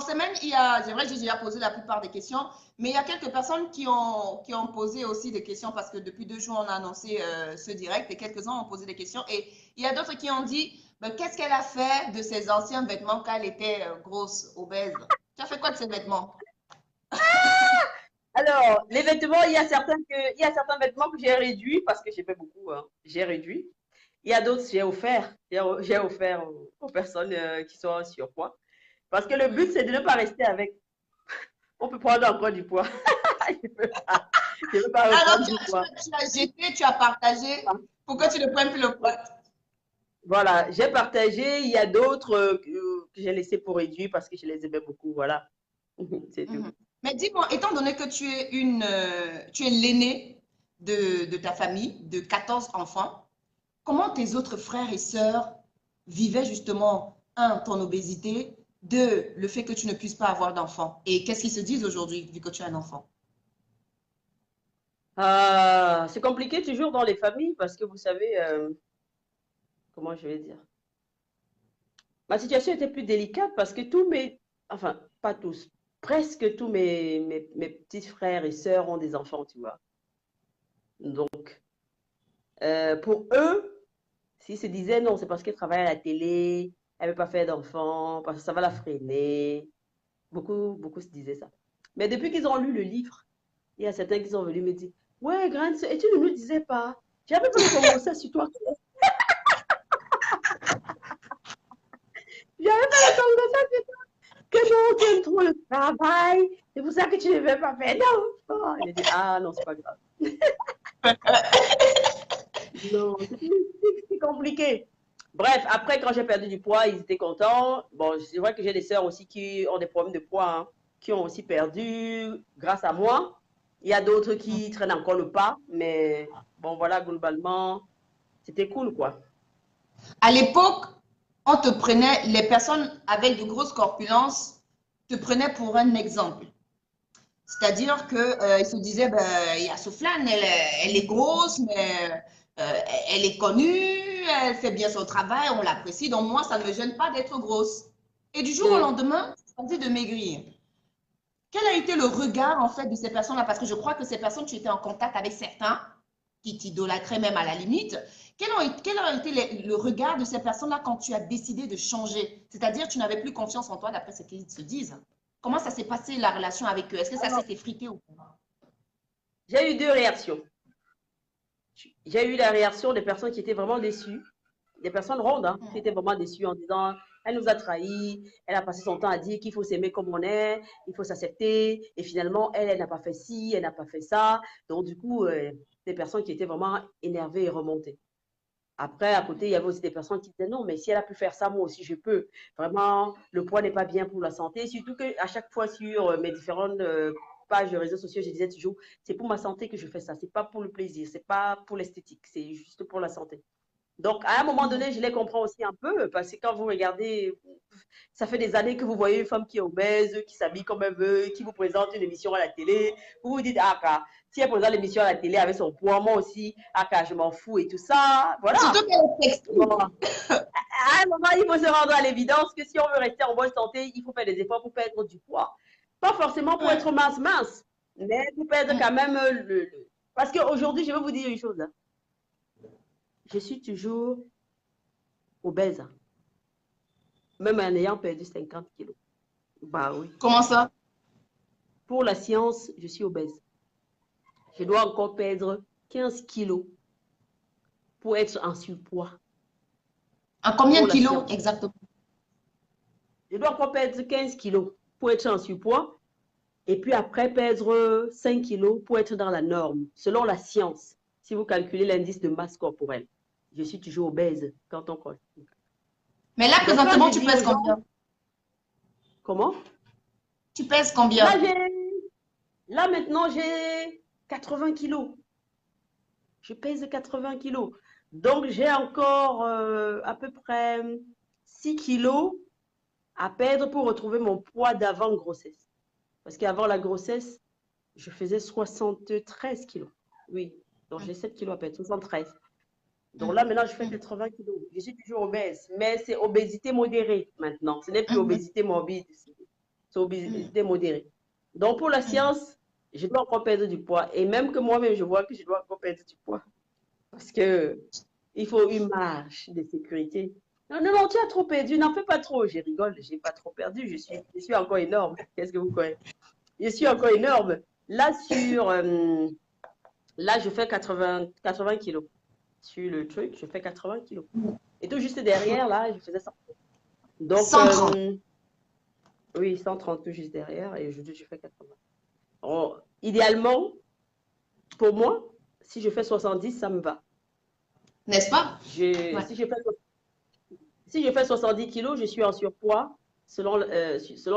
semaine, c'est vrai que j'ai déjà posé la plupart des questions, mais il y a quelques personnes qui ont posé aussi des questions parce que depuis 2 jours, on a annoncé ce direct et quelques-uns ont posé des questions. Et il y a d'autres qui ont dit, ben, qu'est-ce qu'elle a fait de ses anciens vêtements quand elle était grosse, obèse? Tu as fait quoi de ces vêtements? Alors, les vêtements, il y a certains vêtements que j'ai réduits parce que j'ai fait beaucoup, hein. J'ai réduit. Il y a d'autres que j'ai offert. J'ai offert aux personnes qui sont en surpoids. Parce que le but, c'est de ne pas rester avec. On peut prendre encore du poids. Je ne veux pas, je veux pas Alors, reprendre du poids. tu as jeté, tu as partagé pour que tu ne prennes plus le poids. Voilà, j'ai partagé. Il y a d'autres que j'ai laissé pour réduire parce que je les aimais beaucoup. Voilà, c'est tout. Mhm. Mais dis-moi, étant donné que tu es l'aîné de ta famille, de 14 enfants, comment tes autres frères et sœurs vivaient justement, un, ton obésité, deux, le fait que tu ne puisses pas avoir d'enfants? Et qu'est-ce qu'ils se disent aujourd'hui, vu que tu as un enfant? C'est compliqué toujours dans les familles parce que vous savez, comment je vais dire. Ma situation était plus délicate parce que enfin, pas tous, presque tous mes petits frères et sœurs ont des enfants, tu vois. Donc, pour eux, s'ils se disaient non, c'est parce qu'elle travaille à la télé, elle ne veut pas faire d'enfants, parce que ça va la freiner. Beaucoup se disaient ça. Mais depuis qu'ils ont lu le livre, il y a certains qui sont venus me dire, ouais, grande sœur, et tu ne nous disais pas, j'avais pas commencé sur toi. J'avais pas le commencer que non, tu aimes trop le travail, c'est pour ça que tu ne veux pas faire d'enfant. Il a dit, ah non, c'est pas grave. Non, c'est compliqué. Bref, après, quand j'ai perdu du poids, ils étaient contents. Bon, c'est vrai que j'ai des sœurs aussi qui ont des problèmes de poids, hein, qui ont aussi perdu grâce à moi. Il y a d'autres qui traînent encore le pas, mais bon, voilà, globalement, c'était cool, quoi. À l'époque, on te prenait, les personnes avec de grosses corpulences te prenaient pour un exemple. C'est-à-dire qu'ils se disaient, ben, il y a Soufiane, elle est grosse, mais elle est connue, elle fait bien son travail, on l'apprécie, donc moi, ça ne me gêne pas d'être grosse. Et du jour au Mm. lendemain, tu choisis de maigrir. Quel a été le regard, en fait, de ces personnes-là? Parce que je crois que ces personnes, tu étais en contact avec certains qui t'idolâtraient même à la limite. Quel a été le regard de ces personnes-là quand tu as décidé de changer? C'est-à-dire, tu n'avais plus confiance en toi d'après ce qu'ils se disent. Comment ça s'est passé la relation avec eux? Est-ce que ça Alors, s'est effrité ou pas? j'ai eu deux réactions. J'ai eu la réaction des personnes qui étaient vraiment déçues, des personnes rondes, hein, qui étaient vraiment déçues en disant, elle nous a trahis, elle a passé son temps à dire qu'il faut s'aimer comme on est, il faut s'accepter, et finalement, elle n'a pas fait ci, elle n'a pas fait ça. Donc, du coup, des personnes qui étaient vraiment énervées et remontées. Après, à côté, il y avait aussi des personnes qui disaient non, mais si elle a pu faire ça, moi aussi je peux. Vraiment, le poids n'est pas bien pour la santé. Surtout qu'à chaque fois sur mes différentes pages de réseaux sociaux, je disais toujours, c'est pour ma santé que je fais ça. C'est pas pour le plaisir, c'est pas pour l'esthétique, c'est juste pour la santé. Donc, à un moment donné, je les comprends aussi un peu parce que quand vous regardez, ça fait des années que vous voyez une femme qui est obèse, qui s'habille comme elle veut, qui vous présente une émission à la télé. Vous vous dites, ah, car, si elle présente l'émission à la télé avec son poids, moi aussi, ah, car, je m'en fous et tout ça. Surtout Voilà. qu'elle est sexy. Bon. À un moment, il faut se rendre à l'évidence que si on veut rester en bonne santé, il faut faire des efforts pour perdre du poids. Pas forcément pour être mince, mais pour perdre quand même Parce qu'aujourd'hui, je vais vous dire une chose. Hein. Je suis toujours obèse, même en ayant perdu 50 kilos. Bah oui. Comment ça? Pour la science, je suis obèse. Je dois encore perdre 15 kilos pour être en surpoids. En combien Pour de la kilos science. exactement? Je dois encore perdre 15 kilos pour être en surpoids. Et puis après, perdre 5 kilos pour être dans la norme, selon la science. Si vous calculez l'indice de masse corporelle. Je suis toujours obèse quand on croit. Mais là, Donc, quand présentement, je tu dis pèses aux gens, combien? comment? Tu pèses Là, combien? là maintenant, j'ai 80 kilos. Je pèse 80 kilos. Donc, j'ai encore à peu près 6 kilos à perdre pour retrouver mon poids d'avant grossesse. Parce qu'avant la grossesse, je faisais 73 kilos. Oui, donc j'ai 7 kilos à perdre, 73. Donc là, maintenant, je fais 80 kilos. Je suis toujours obèse, mais c'est obésité modérée maintenant. Ce n'est plus obésité morbide, c'est obésité modérée. Donc pour la science, je dois encore perdre du poids. Et même que moi-même, je vois que je dois encore perdre du poids. Parce que il faut une marge de sécurité. Non, non, non, tu as trop perdu. N'en fais pas trop. Je rigole, je n'ai pas trop perdu. Je suis encore énorme. Qu'est-ce que vous croyez? Je suis encore énorme. Là, là, je fais 80 kilos. Sur le truc, je fais 80 kilos. Et tout juste derrière, là, je faisais 100. Donc, 130. oui, 130 tout juste derrière. Et aujourd'hui, je fais 80. Oh, idéalement, pour moi, si je fais 70, ça me va. N'est-ce pas? Ouais. Si je fais 70 kilos, je suis en surpoids selon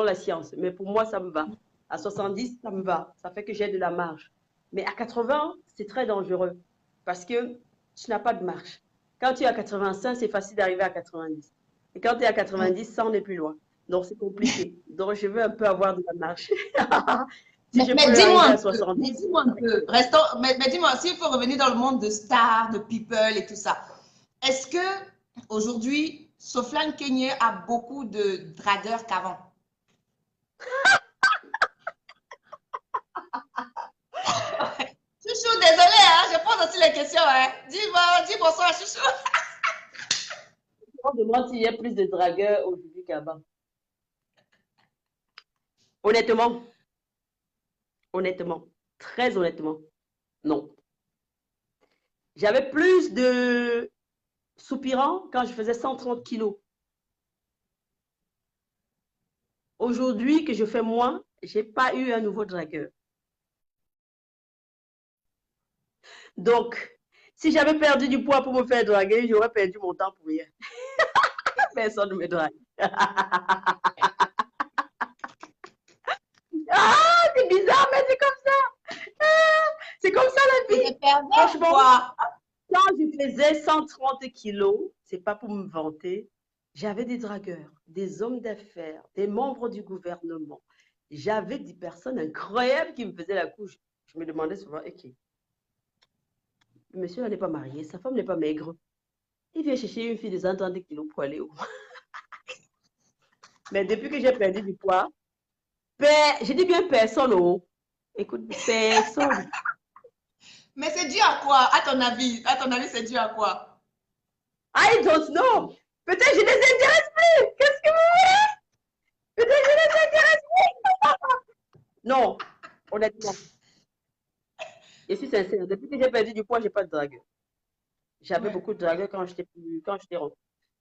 la science. Mais pour moi, ça me va. À 70, ça me va. Ça fait que j'ai de la marge. Mais à 80, c'est très dangereux parce que tu n'as pas de marge. Quand tu es à 85, c'est facile d'arriver à 90. Et quand tu es à 90, ça en est plus loin. Donc, c'est compliqué. Donc, je veux un peu avoir de la marge. Si je Mais peux dis-moi arriver un à peu, 70. dis-moi un peu. Mais dis-moi, s'il faut revenir dans le monde de stars, de people et tout ça, est-ce que aujourd'hui, Soflane Kenyé a beaucoup de dragueurs qu'avant? Chouchou, désolé, hein, je pose aussi les questions. Hein. Dis bonsoir, Chouchou. On demande s'il y a plus de dragueurs aujourd'hui qu'avant. Honnêtement, très honnêtement, non. J'avais plus de soupirants quand je faisais 130 kilos. Aujourd'hui, que je fais moins, je n'ai pas eu un nouveau dragueur. Donc, si j'avais perdu du poids pour me faire draguer, j'aurais perdu mon temps pour rien. Personne ne me drague. Ah, c'est bizarre, mais c'est comme ça. C'est comme ça la vie. Franchement, quand je faisais 130 kilos, c'est pas pour me vanter, j'avais des dragueurs, des hommes d'affaires, des membres du gouvernement. J'avais des personnes incroyables qui me faisaient la couche. Je me demandais souvent, ok, monsieur n'est pas marié, sa femme n'est pas maigre. Il vient chercher une fille de 130 kilos pour aller où? Mais depuis que j'ai perdu du poids, je dis bien personne, oh. Écoute, personne. Mais c'est dû à quoi, à ton avis? À ton avis, c'est dû à quoi? I don't know. Peut-être je ne les intéresse plus. Qu'est-ce que vous voulez? Peut-être je ne les intéresse plus. Non, honnêtement. Je suis sincère. Depuis que j'ai perdu du poids, j'ai pas de dragueur. J'avais Ouais, beaucoup de ouais. dragueurs quand j'étais ronde.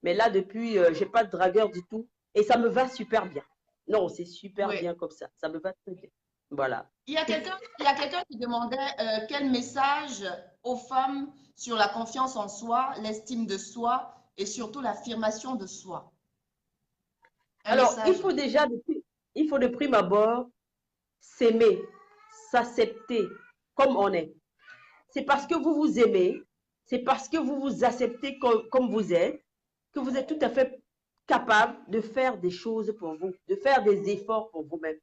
Mais là, depuis, j'ai pas de dragueur du tout. Et ça me va super bien. Non, c'est super Ouais. bien comme ça. Ça me va très bien. Voilà. Il y a quelqu'un qui demandait quel message aux femmes sur la confiance en soi, l'estime de soi et surtout l'affirmation de soi. Un Alors, message. il faut de prime abord s'aimer, s'accepter comme on est. C'est parce que vous vous aimez, c'est parce que vous vous acceptez comme vous êtes, que vous êtes tout à fait capable de faire des choses pour vous, de faire des efforts pour vous-même.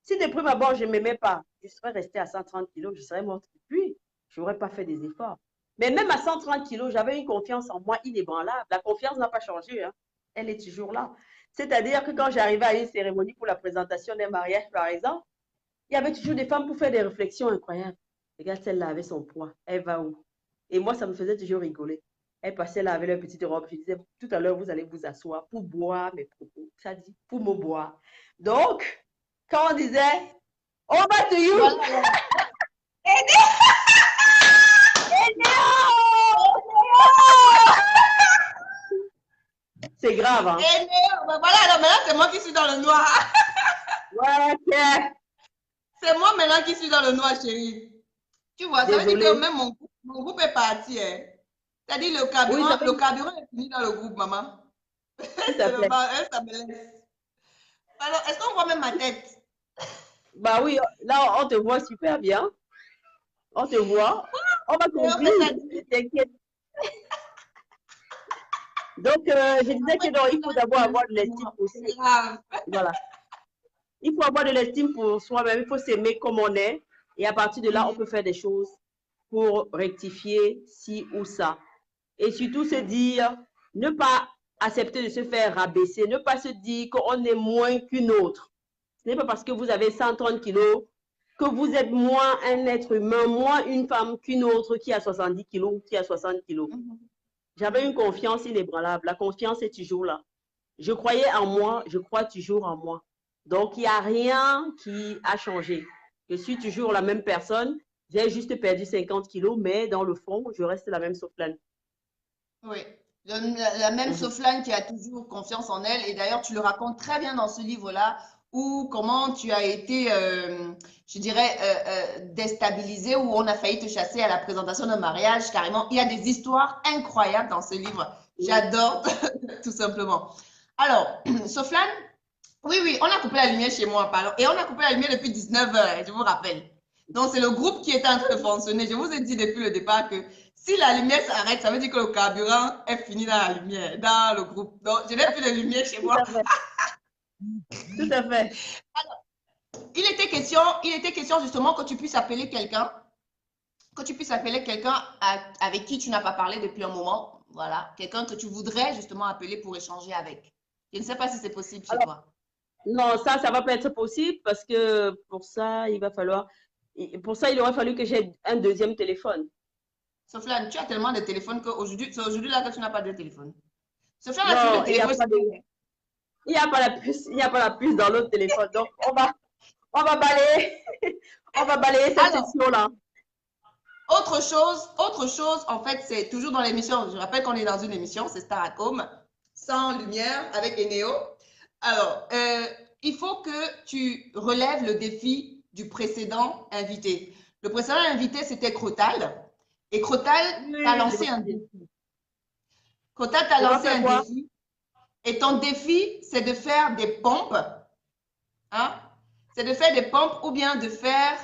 Si de prime abord, je ne m'aimais pas, je serais restée à 130 kilos, je serais morte. Puis, je n'aurais pas fait des efforts. Mais même à 130 kilos, j'avais une confiance en moi inébranlable. La confiance n'a pas changé, hein. Elle est toujours là. C'est-à-dire que quand j'arrivais à une cérémonie pour la présentation d'un mariage, par exemple, il y avait toujours des femmes pour faire des réflexions incroyables. Regarde, celle-là avec son poids, elle va où? Et moi, ça me faisait toujours rigoler. Elle passait là avec leur petite robe. Je disais, tout à l'heure, vous allez vous asseoir pour boire mes propos. Ça dit, pour me boire. Donc, quand on disait, over to you, Voilà, voilà. c'est grave, hein? Et ben voilà, alors maintenant c'est moi qui suis dans le noir. Ouais, ok. C'est moi maintenant qui suis dans le noir, chérie. Tu vois, ça veut dire que Désolée. même mon groupe est parti. Hein. C'est-à-dire Oui, ça le fait, carburant est fini dans le groupe, maman. tout C'est à le fait. bas, ça me laisse. Alors, est-ce qu'on voit même ma tête? Bah oui, là, on te voit super bien. On te voit. On va Et en fait, conclure, t'inquiète. Donc, je disais que non, il faut d'abord avoir de l'estime pour c'est soi. grave. Voilà. Il faut avoir de l'estime pour soi-même, il faut s'aimer comme on est. Et à partir de là, on peut faire des choses pour rectifier ci ou ça. Et surtout se dire, ne pas accepter de se faire rabaisser, ne pas se dire qu'on est moins qu'une autre. Ce n'est pas parce que vous avez 130 kilos que vous êtes moins un être humain, moins une femme qu'une autre qui a 70 kilos ou qui a 60 kilos. J'avais une confiance inébranlable. La confiance est toujours là. Je croyais en moi, je crois toujours en moi. Donc, il n'y a rien qui a changé. Je suis toujours la même personne. J'ai juste perdu 50 kilos, mais dans le fond, je reste la même Sofiane. Oui, la même Soflane qui a toujours confiance en elle. Et d'ailleurs, tu le racontes très bien dans ce livre-là, où comment tu as été, je dirais, déstabilisée, où on a failli te chasser à la présentation d'un mariage, carrément. Il y a des histoires incroyables dans ce livre. J'adore, tout simplement. Alors, Soflane, oui, oui, on a coupé la lumière chez moi, pardon. Et on a coupé la lumière depuis 19 heures, je vous rappelle. Donc, c'est le groupe qui était en train de fonctionner. Je vous ai dit depuis le départ que si la lumière s'arrête, ça veut dire que le carburant est fini dans la lumière, dans le groupe. Donc, je n'ai plus de lumière chez Tout moi. à fait. Tout à fait. Il était question justement que tu puisses appeler quelqu'un, avec qui tu n'as pas parlé depuis un moment. Voilà, quelqu'un que tu voudrais justement appeler pour échanger avec. Je ne sais pas si c'est possible chez Alors, toi. non, ça va pas être possible parce que pour ça, il aurait fallu que j'ai un deuxième téléphone. Sofiane, tu as tellement de téléphones qu'aujourd'hui, c'est aujourd'hui là que tu n'as pas de téléphone. Sofiane a fini Non, le téléphone. il y a pas la puce, il n'y a pas la puce dans l'autre téléphone. Donc, on va balayer, on va balayer cette Alors, session-là. autre chose, en fait, c'est toujours dans l'émission. Je rappelle qu'on est dans une émission, c'est Star at Home, sans lumière, avec Eneo. Alors, il faut que tu relèves le défi du précédent invité. Le précédent invité, c'était Crotal. Et Crotal t'a Oui, je me lancé un souviens. défi. Crotal t'a Je dois lancé faire un quoi? défi. Et ton défi, c'est de faire des pompes. Hein? C'est de faire des pompes ou bien de faire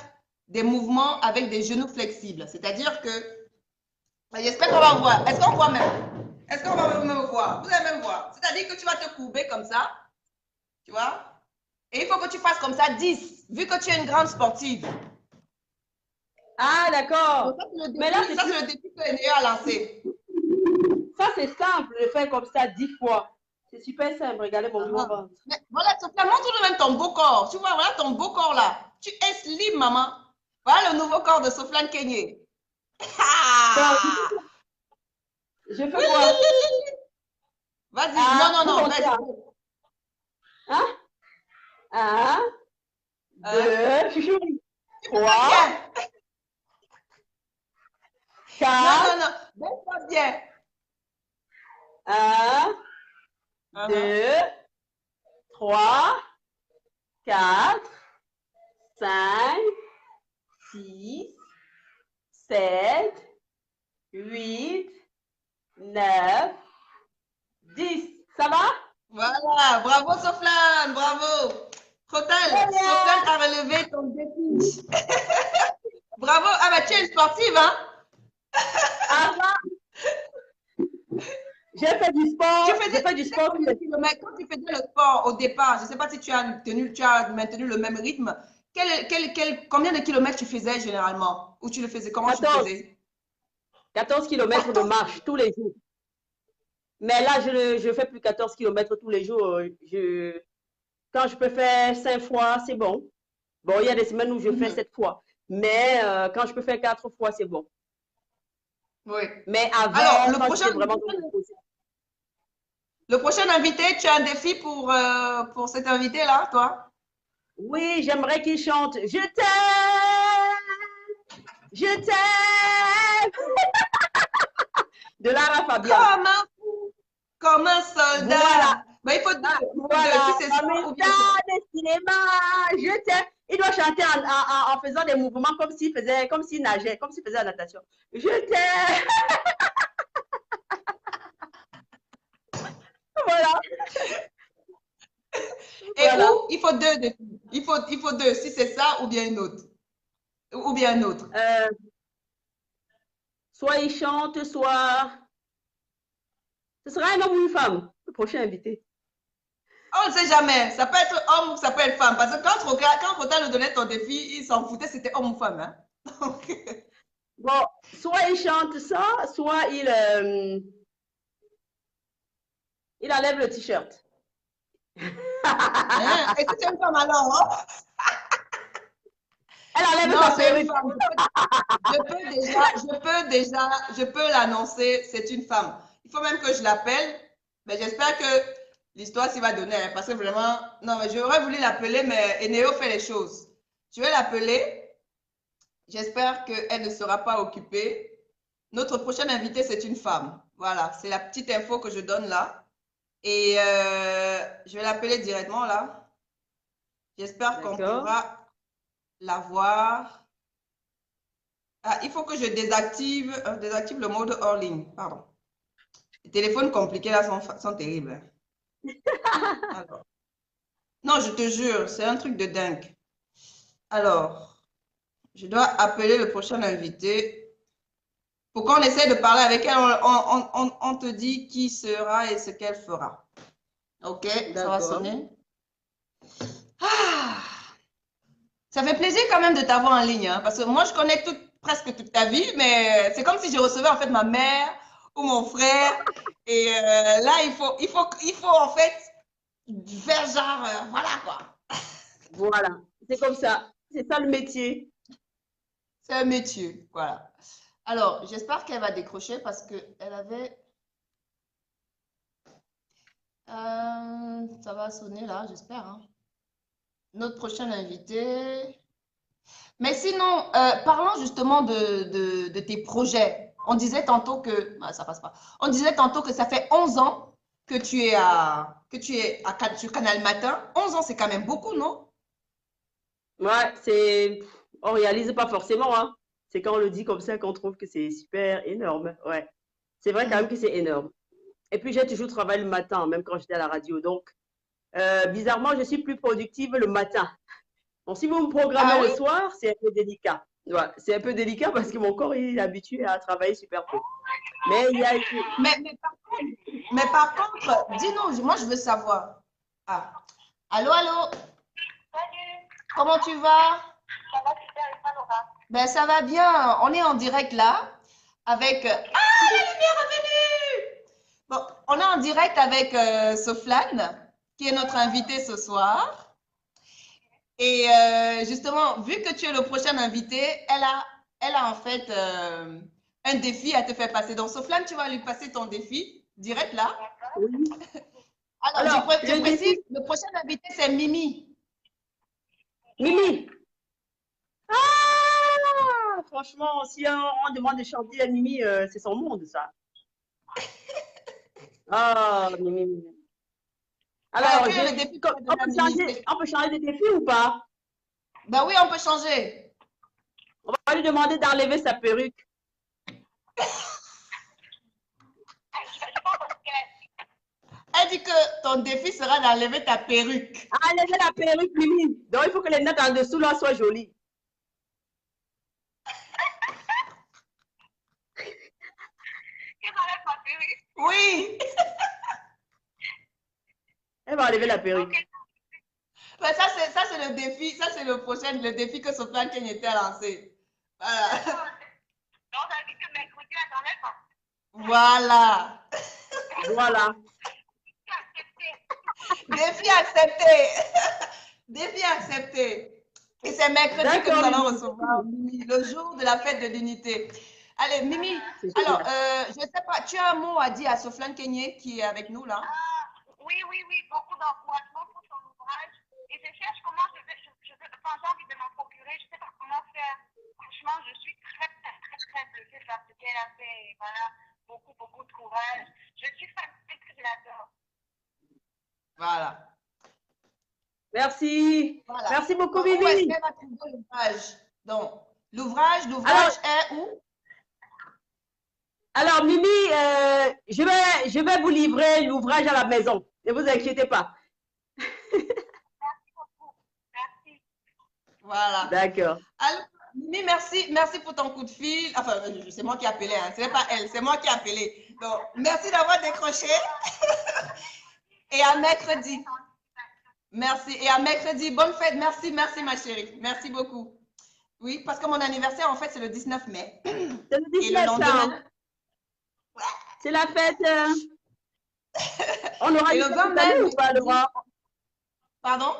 des mouvements avec des genoux flexibles. C'est-à-dire que, j'espère qu'on va voir. Est-ce qu'on voit même? Est-ce qu'on va même voir? Vous allez même voir. C'est-à-dire que tu vas te courber comme ça, tu vois? Et il faut que tu fasses comme ça 10, vu que tu es une grande sportive. Ah, Donc, d'accord. ça, c'est le Mais là, défi, ça, c'est le défi que Néo a lancé. ça, c'est simple de faire comme ça 10 fois. C'est super simple. Regardez mon gros Ah. ventre. Mais voilà, Sophia, montre-nous même ton beau corps. Tu vois, voilà ton beau corps là. Tu es slim, maman. Voilà le nouveau corps de Sofiane Kenyé. Bon, Ah! je fais Oui, quoi? vas-y. Non, Ah, non, vous non. montez là. Hein? Ah, 2, chouchou. Tu fais 3, pas bien. Non, 4, non, non. Baisse-toi bien. 1, Uh-huh. 2, 3, 4, 5, 6, 7, 8, 9, 10. Ça va? Voilà. Bravo, Soflan. Bravo. Très Total, Soflan bien. a relevé ton défi. Bravo. Ah, bah, tu es une sportive, hein? Ah, j'ai fait du Tu sport. J'ai faisais, fait tu du faisais sport. combien de kilomètres quand tu faisais le sport au départ? Je ne sais pas si tu as maintenu le même rythme. Combien de kilomètres tu faisais généralement? Ou tu le faisais? Comment tu le 14, faisais? 14 kilomètres de 14 marche tous les jours. Mais là, je ne fais plus 14 kilomètres tous les jours. Quand je peux faire 5 fois, c'est bon. Bon, il y a des semaines où je fais Mhm. 7 fois. Mais quand je peux faire 4 fois, c'est bon. Oui. Mais Alors, avant, quand j'étais vraiment dans le projet. le prochain invité, tu as un défi pour cet invité-là, toi? Oui, j'aimerais qu'il chante Je t'aime, je t'aime de Lara Fabian. Comme un fou, comme un Voilà, soldat. Ben, il faut deux. ah, Il faut deux. Si voilà, c'est comme ça une ou bien ça. star de cinéma, je t'aime. Il doit chanter en faisant des mouvements comme s'il nageait, comme s'il faisait la natation. Je t'aime. Voilà, Et voilà. où il faut deux défis. Il faut deux. Si c'est ça ou bien une autre. Ou bien un autre. Euh, soit il chante, soit. Ce sera un homme ou une femme, le prochain invité. On ne sait jamais. Ça peut être homme ou ça peut être femme. Parce que quand Rotan nous donnait ton défi, il s'en foutait, c'était homme ou femme. Hein? Donc, Bon, soit il chante ça, soit il enlève le t-shirt. hein? Et si c'est une femme alors? Hein? Elle enlève Non, sa c'est une perruque. femme. Je peux l'annoncer, c'est une femme. Il faut même que je l'appelle. Mais j'espère que l'histoire s'y va donner. Hein, parce que vraiment, non, mais j'aurais voulu l'appeler, mais Eneo fait les choses. Je vais l'appeler. J'espère qu'elle ne sera pas occupée. Notre prochaine invitée, c'est une femme. Voilà, c'est la petite info que je donne là. Et je vais l'appeler directement là. J'espère qu'on D'accord. pourra la voir. Ah, il faut que je désactive le mode hors ligne. Pardon. Les téléphones compliqués là sont terribles. Alors. Non, je te jure, c'est un truc de dingue. Alors, je dois appeler le prochain invité. Pour qu'on essaie de parler avec elle, on te dit qui sera et ce qu'elle fera. Ok, ça va D'accord. sonner. Ah, ça fait plaisir quand même de t'avoir en ligne, hein, parce que moi, je connais presque toute ta vie, mais c'est comme si je recevais en fait ma mère ou mon frère. Et là, il faut en fait faire genre, voilà quoi. Voilà. C'est comme ça. C'est ça le métier. C'est un métier, voilà. Alors, j'espère qu'elle va décrocher parce qu'elle avait... ça va sonner là, j'espère. Hein. Notre prochain invité. Mais sinon, parlons justement de tes projets. On disait tantôt que... Ah, ça passe pas. On disait tantôt que ça fait 11 ans sur Canal Matin. 11 ans, c'est quand même beaucoup, non? Ouais, on réalise pas forcément, hein. C'est quand on le dit comme ça qu'on trouve que c'est super énorme. Ouais. C'est vrai quand même que c'est énorme. Et puis j'ai toujours travaillé le matin, même quand j'étais à la radio. Donc, bizarrement, je suis plus productive le matin. Bon, si vous me Ah programmez le oui? soir, c'est un peu délicat. Ouais, c'est un peu délicat parce que mon corps il est habitué à travailler super peu. Mais il y a Mais, mais, par, mais par contre, dis-nous, moi je veux savoir. Ah, allô, allô, comment tu vas? Ça va super, et toi, Laura? Ben, ça va bien. On est en direct là avec. Ah, la lumière est venue! Bon, on est en direct avec Soflane, qui est notre invitée ce soir. Et justement, vu que tu es le prochain invité, elle a en fait un défi à te faire passer. Donc, Soflane, tu vas lui passer ton défi direct là. oui. Alors, Alors, je le précise, défi, le prochain invité, c'est Mimi. Mimi. Ah, franchement, si on demande de chanter à Mimi, c'est son monde, ça. Ah, Mimi, Mimi. Alors, Alors, quel est le défi que tu as donné à Mimi? on peut changer de défi ou pas? Ben oui, on peut changer. On va lui demander d'enlever sa perruque. Je pense que Elle dit que ton défi sera d'enlever ta perruque. Enlever la perruque, Mimi. Donc, il faut que les notes en dessous là soient jolies. j'enlève ma perruque. Oui. Elle va enlever la perruque. Ok. Ben, ça c'est le défi, ça c'est le prochain, le défi que Sofiane Kenyete a lancé. Voilà. Donc, ça veut dire que mercredi, elle n'enlève pas. Voilà. Voilà. Défi accepté. Défi accepté. Et c'est mercredi que nous D'accord, allons Mimi. recevoir Mimi, le jour de la fête de l'unité. Allez, Mimi, C'est alors, génial. je ne sais pas, tu as un mot à dire à Sofiane Kenyé qui est avec nous là? Oui, oui, oui, beaucoup d'encouragement pour son ouvrage. Et je cherche comment enfin, j'ai envie de m'en procurer, je ne sais pas comment faire. Franchement, je suis très, très, très, très bluffée par ce qu'elle a fait. Et voilà, beaucoup, beaucoup de courage. Je suis fascinée, je l'adore. Voilà. Merci. Voilà. Merci beaucoup, Donc, où est-ce Mimi. qu'elle va trouver l'ouvrage? Donc, l'ouvrage Alors, est où? alors Mimi, je vais vous livrer l'ouvrage à la maison. Ne vous inquiétez pas. Merci beaucoup. Merci. Voilà. D'accord. Alors, Mimi, merci pour ton coup de fil. Enfin, c'est moi qui ai appelé, hein. Ce n'est pas elle, c'est moi qui ai appelé. Donc, merci d'avoir décroché. Et à mercredi. Merci. Et à mercredi, bonne fête. Merci, merci ma chérie. Merci beaucoup. Oui, parce que mon anniversaire, en fait, c'est le 19 mai. C'est le Et le 19, ça. lendemain, C'est la fête. On aura et une le fête 20 cette année mai, ou pas, mercredi. Laura? Pardon?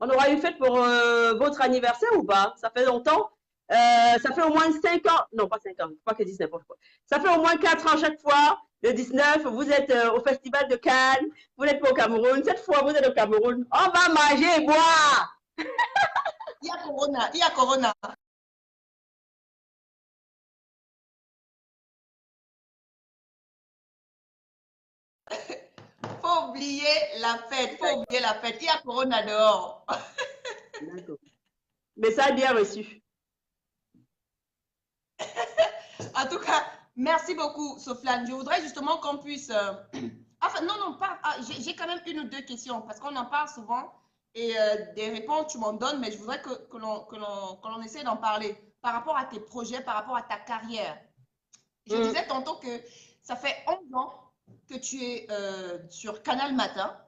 On aura une fête pour votre anniversaire ou pas? Ça fait longtemps. Ça fait au moins 5 ans. Non, pas 5 ans. Pas que 19 ans. Ça fait au moins 4 ans chaque fois. Le 19, vous êtes au Festival de Cannes. Vous n'êtes pas au Cameroun. Cette fois, vous êtes au Cameroun. On va manger et boire. Il y a Corona. Il y a Corona. Faut oublier la fête. Faut oublier la fête. Il y a Corona dehors. D'accord. Message bien reçu. En tout cas, merci beaucoup, Sofiane. Je voudrais justement qu'on puisse. Enfin, non, pas. J'ai quand même une ou deux questions parce qu'on en parle souvent et des réponses, tu m'en donnes, mais je voudrais que l'on essaie d'en parler par rapport à tes projets, par rapport à ta carrière. Je disais tantôt que ça fait 11 ans que tu es sur Canal Matin.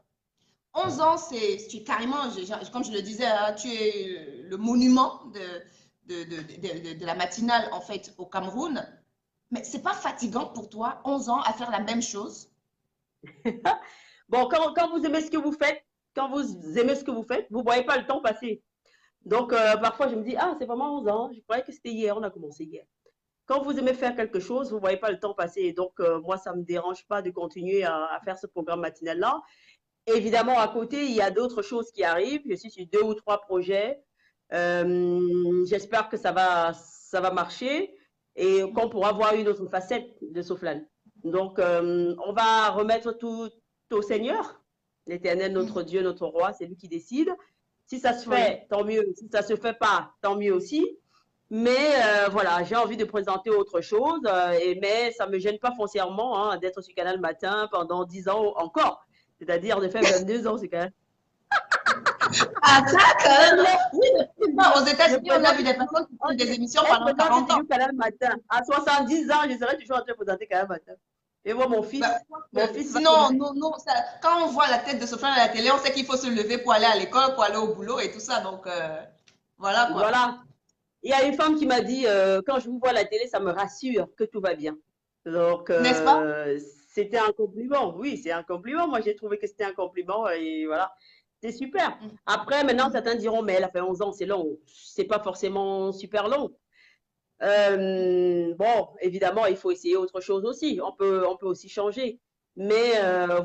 11 ans, tu es carrément, comme je le disais, hein, tu es le monument de la matinale, en fait, au Cameroun. Mais c'est pas fatigant pour toi, 11 ans, à faire la même chose? Bon, quand vous aimez ce que vous faites, vous ne voyez pas le temps passer. Donc, parfois, je me dis, ah, c'est vraiment 11 ans. Je croyais que c'était hier, on a commencé hier. Quand vous aimez faire quelque chose, vous ne voyez pas le temps passer. Donc, moi, ça ne me dérange pas de continuer à faire ce programme matinal-là. Évidemment, à côté, il y a d'autres choses qui arrivent. Je suis sur 2 ou 3 projets. J'espère que ça va marcher et qu'on pourra voir une autre facette de Soflan. Donc, on va remettre tout au Seigneur, l'Éternel, notre Dieu, notre roi, c'est lui qui décide. Si ça se fait, tant mieux. Si ça se fait pas, tant mieux aussi. Mais voilà, j'ai envie de présenter autre chose, mais ça ne me gêne pas foncièrement hein, d'être sur Canal Matin pendant 10 ans encore. C'est-à-dire de faire 22 ans, c'est quand même. Ah, ça, quand même. Oui, aux États-Unis, on a vu des personnes qui font des émissions pendant 40 ans. Canal Matin. À 70 ans, je serai toujours en train de présenter Canal Matin. Et moi, mon fils. Sinon, quand on voit la tête de Sofiane à la télé, on sait qu'il faut se lever pour aller à l'école, pour aller au boulot et tout ça. Donc, voilà quoi. Voilà. Il y a une femme qui m'a dit quand je vous vois à la télé, ça me rassure que tout va bien. Donc, n'est-ce pas? C'était un compliment. Oui, c'est un compliment. Moi, j'ai trouvé que c'était un compliment et voilà. C'est super. Après, maintenant, certains diront, mais elle a fait 11 ans, c'est long. C'est pas forcément super long. Bon, évidemment, il faut essayer autre chose aussi. On peut aussi changer. Mais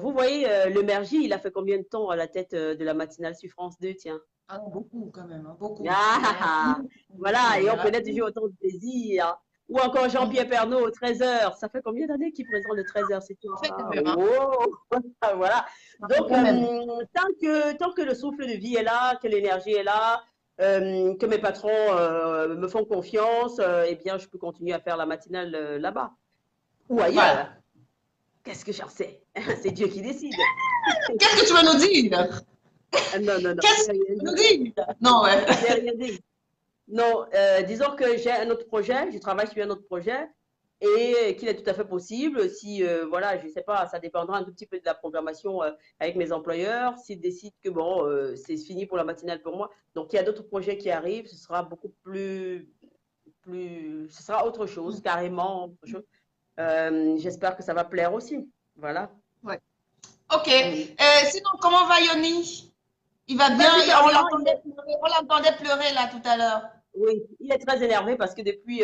vous voyez, le Mergy, il a fait combien de temps à la tête de la matinale sur France 2, tiens? Ah, beaucoup quand même, hein, beaucoup. Ah, voilà, Il et y on en a prenait plus. toujours autant de plaisir. Ou encore Jean-Pierre Mhm. Pernaut, 13h. Ça fait combien d'années qu'il présente le 13h? C'est tout Ça fait quand ça. même, hein. Oh, voilà. Ça fait Donc, quand même. tant que le souffle de vie est là, que l'énergie est là, que mes patrons me font confiance, eh bien, je peux continuer à faire la matinale là-bas ou ailleurs. Voilà. Qu'est-ce que j'en sais? C'est Dieu qui décide. Qu'est-ce que tu veux nous dire? Non, non, non, Qu'est-ce j'ai que rien tu veux nous dit. dire? Non, ouais. J'ai rien dit. Non, disons que j'ai un autre projet, je travaille sur un autre projet et qu'il est tout à fait possible si, voilà, je ne sais pas, ça dépendra un tout petit peu de la programmation avec mes employeurs, s'ils décident que bon, c'est fini pour la matinale pour moi. Donc, il y a d'autres projets qui arrivent, ce sera beaucoup ce sera autre chose, carrément autre chose. J'espère que ça va plaire aussi. Voilà. Ouais. Ok. Oui. Sinon, comment va Yoni? Il va Il va bien. super On bien. l'entendait pleurer, on l'entendait pleurer là tout à l'heure. Oui, il est très énervé parce que depuis,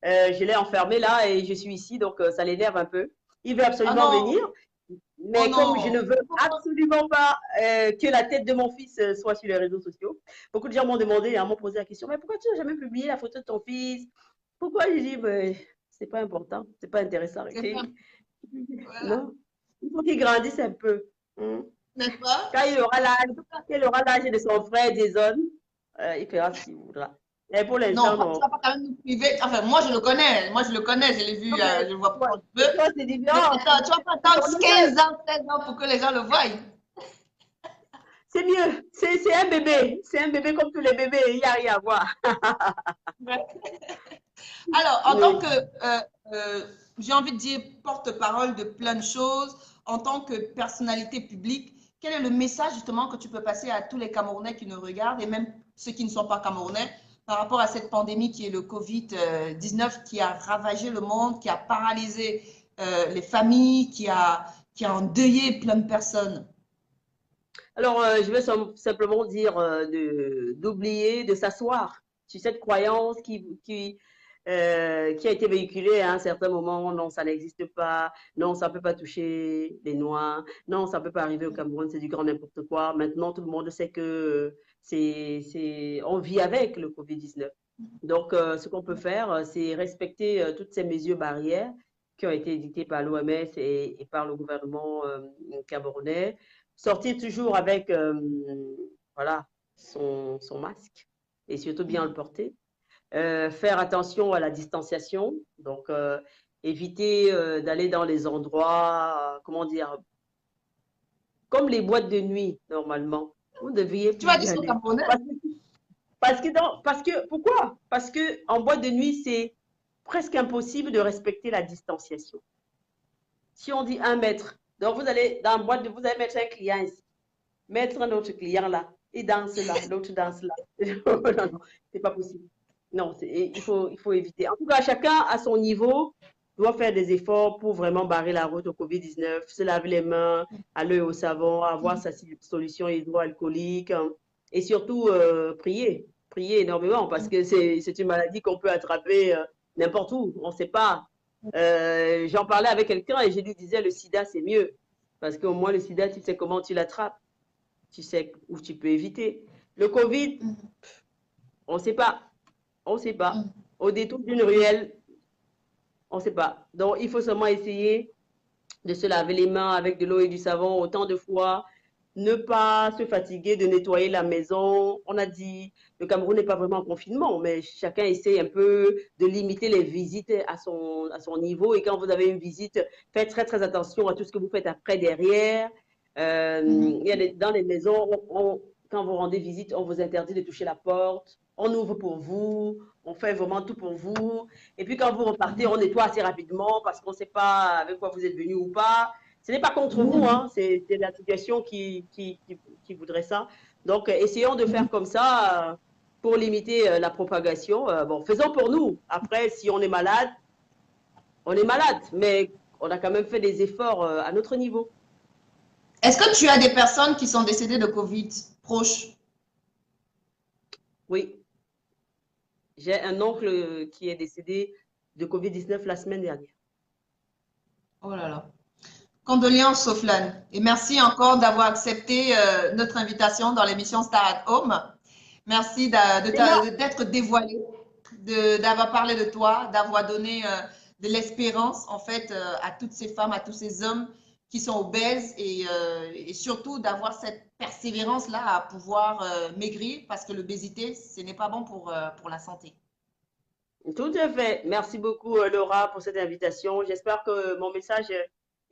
je l'ai enfermé là et je suis ici, donc ça l'énerve un peu. Il veut Ah absolument venir, non, oh mais comme je ne non. veux absolument pas que la tête de mon fils soit sur les réseaux sociaux, beaucoup de gens m'ont demandé, hein, m'ont posé la question, mais pourquoi tu n'as jamais publié la photo de ton fils? Pourquoi? Je dis, mais c'est pas important, c'est pas intéressant. C'est pas. Voilà. Non, il faut qu'il grandisse un peu. Hein. N'est-ce pas? Quand il aura l'âge de son frère Jason, il fera ce qu'il voudra. Mais pour Non, l'instant, tu vas non. pas quand même nous priver. Enfin, moi, je le connais. Moi, je le connais. Je l'ai vu. Non, mais Je le vois pas toi, quand je veux. toi, c'est Mais différent. attends, tu vas pas C'est attendre ton neveu. 15 ans, 16 ans pour que les gens le voient. C'est mieux. C'est un bébé. C'est un bébé comme tous les bébés. Il n'y a rien à voir. Ouais. Alors, en tant Oui. que, j'ai envie de dire, porte-parole de plein de choses, en tant que personnalité publique, quel est le message justement que tu peux passer à tous les Camerounais qui nous regardent et même ceux qui ne sont pas Camerounais par rapport à cette pandémie qui est le Covid-19 qui a ravagé le monde, qui a paralysé les familles, qui a endeuillé plein de personnes? Alors, je vais simplement dire d'oublier, de s'asseoir sur cette croyance qui a été véhiculée à un certain moment. Non, ça n'existe pas. Non, ça ne peut pas toucher les Noirs. Non, ça ne peut pas arriver au Cameroun. C'est du grand n'importe quoi. Maintenant, tout le monde sait que on vit avec le Covid-19. Donc, ce qu'on peut faire, c'est respecter toutes ces mesures barrières qui ont été édictées par l'OMS et par le gouvernement camerounais. Sortir toujours avec voilà, son masque et surtout bien le porter. Faire attention à la distanciation, donc éviter d'aller dans les endroits, comment dire, comme les boîtes de nuit normalement. Vous ne devriez Tu plus vas y dire ça au aller. Camerounais? Pourquoi? Parce que en boîte de nuit, c'est presque impossible de respecter la distanciation. Si on dit 1 mètre, donc vous allez dans boîte de, vous allez mettre un client ici, mettre un autre client là, il danse là, l'autre danse là. Non, non, c'est pas possible. Non, il faut éviter. En tout cas, chacun à son niveau doit faire des efforts pour vraiment barrer la route au Covid-19, se laver les mains, aller au savon, avoir sa solution hydroalcoolique et surtout prier. Prier énormément parce que c'est une maladie qu'on peut attraper n'importe où. On ne sait pas. J'en parlais avec quelqu'un et je lui disais le sida, c'est mieux. Parce qu'au moins, le sida, tu sais comment tu l'attrapes. Tu sais où tu peux éviter. Le Covid, on ne sait pas. On ne sait pas. Au détour d'une ruelle, on ne sait pas. Donc, il faut seulement essayer de se laver les mains avec de l'eau et du savon autant de fois. Ne pas se fatiguer de nettoyer la maison. On a dit, le Cameroun n'est pas vraiment en confinement, mais chacun essaie un peu de limiter les visites à son niveau. Et quand vous avez une visite, faites très, très attention à tout ce que vous faites après, derrière. Dans les maisons, quand vous rendez visite, on vous interdit de toucher la porte. On ouvre pour vous. On fait vraiment tout pour vous. Et puis quand vous repartez, on nettoie assez rapidement parce qu'on ne sait pas avec quoi vous êtes venu ou pas. Ce n'est pas contre vous, hein, c'est la situation qui voudrait ça. Donc, essayons de faire comme ça pour limiter la propagation. Bon, faisons pour nous. Après, si on est malade, on est malade, mais on a quand même fait des efforts à notre niveau. Est-ce que tu as des personnes qui sont décédées de Covid proches? Oui, j'ai un oncle qui est décédé de Covid-19 la semaine dernière. Oh là là. Condoléances, Soflan. Et merci encore d'avoir accepté notre invitation dans l'émission Star at Home. Merci d'être dévoilé, d'avoir parlé de toi, d'avoir donné de l'espérance, en fait, à toutes ces femmes, à tous ces hommes qui sont obèses et surtout d'avoir cette persévérance-là à pouvoir maigrir parce que l'obésité, ce n'est pas bon pour la santé. Tout à fait. Merci beaucoup, Laura, pour cette invitation. J'espère que mon message,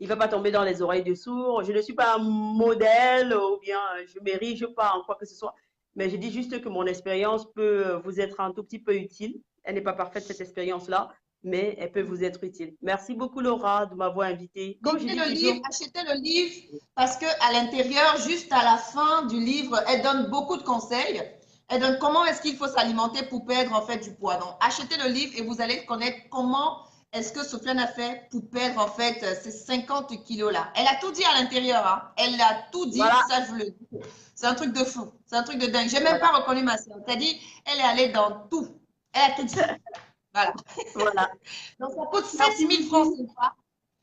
il va pas tomber dans les oreilles de sourds. Je ne suis pas un modèle ou bien je m'érige pas en quoi que ce soit, mais je dis juste que mon expérience peut vous être un tout petit peu utile. Elle n'est pas parfaite, cette expérience-là, mais elle peut vous être utile. Merci beaucoup, Laura, de m'avoir invitée. Comme je dis toujours, Achetez le livre parce que à l'intérieur, juste à la fin du livre, elle donne beaucoup de conseils. Elle donne comment est-ce qu'il faut s'alimenter pour perdre en fait du poids. Donc, achetez le livre et vous allez connaître comment est-ce que Sofiane a fait pour perdre en fait ces 50 kilos-là. Elle a tout dit à l'intérieur. Hein. Elle a tout dit, voilà, ça je vous le dis. C'est un truc de fou. C'est un truc de dingue. J'ai même pas reconnu ma soeur. T'as dit, elle est allée dans tout. Elle a tout dit. Voilà. voilà. Donc, ça coûte 16 000 francs CFA.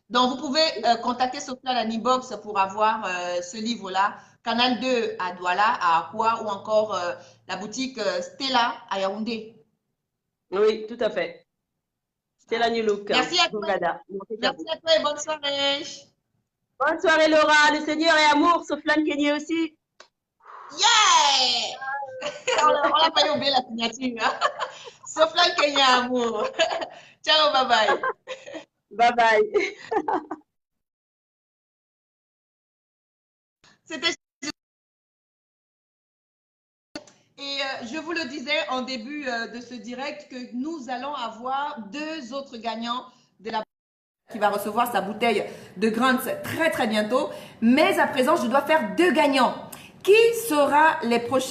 Donc, vous pouvez contacter Sofiane à Nibox pour avoir ce livre-là. Canal 2 à Douala, à Akwa ou encore la boutique Stella à Yaoundé. Oui, tout à fait. Stella New Look. Merci à toi. Bogada. Merci à toi et bonne soirée. Bonne soirée, Laura. Le Seigneur est amour. Soflan Kenye aussi. Yeah! On n'a pas oublié la signature. Hein? Soflan Kenya amour. Ciao, bye bye. Bye bye. C'était. Et je vous le disais en début de ce direct que nous allons avoir 2 autres gagnants de la qui va recevoir sa bouteille de Grants très très bientôt. Mais à présent, je dois faire 2 gagnants. Qui sera les prochains?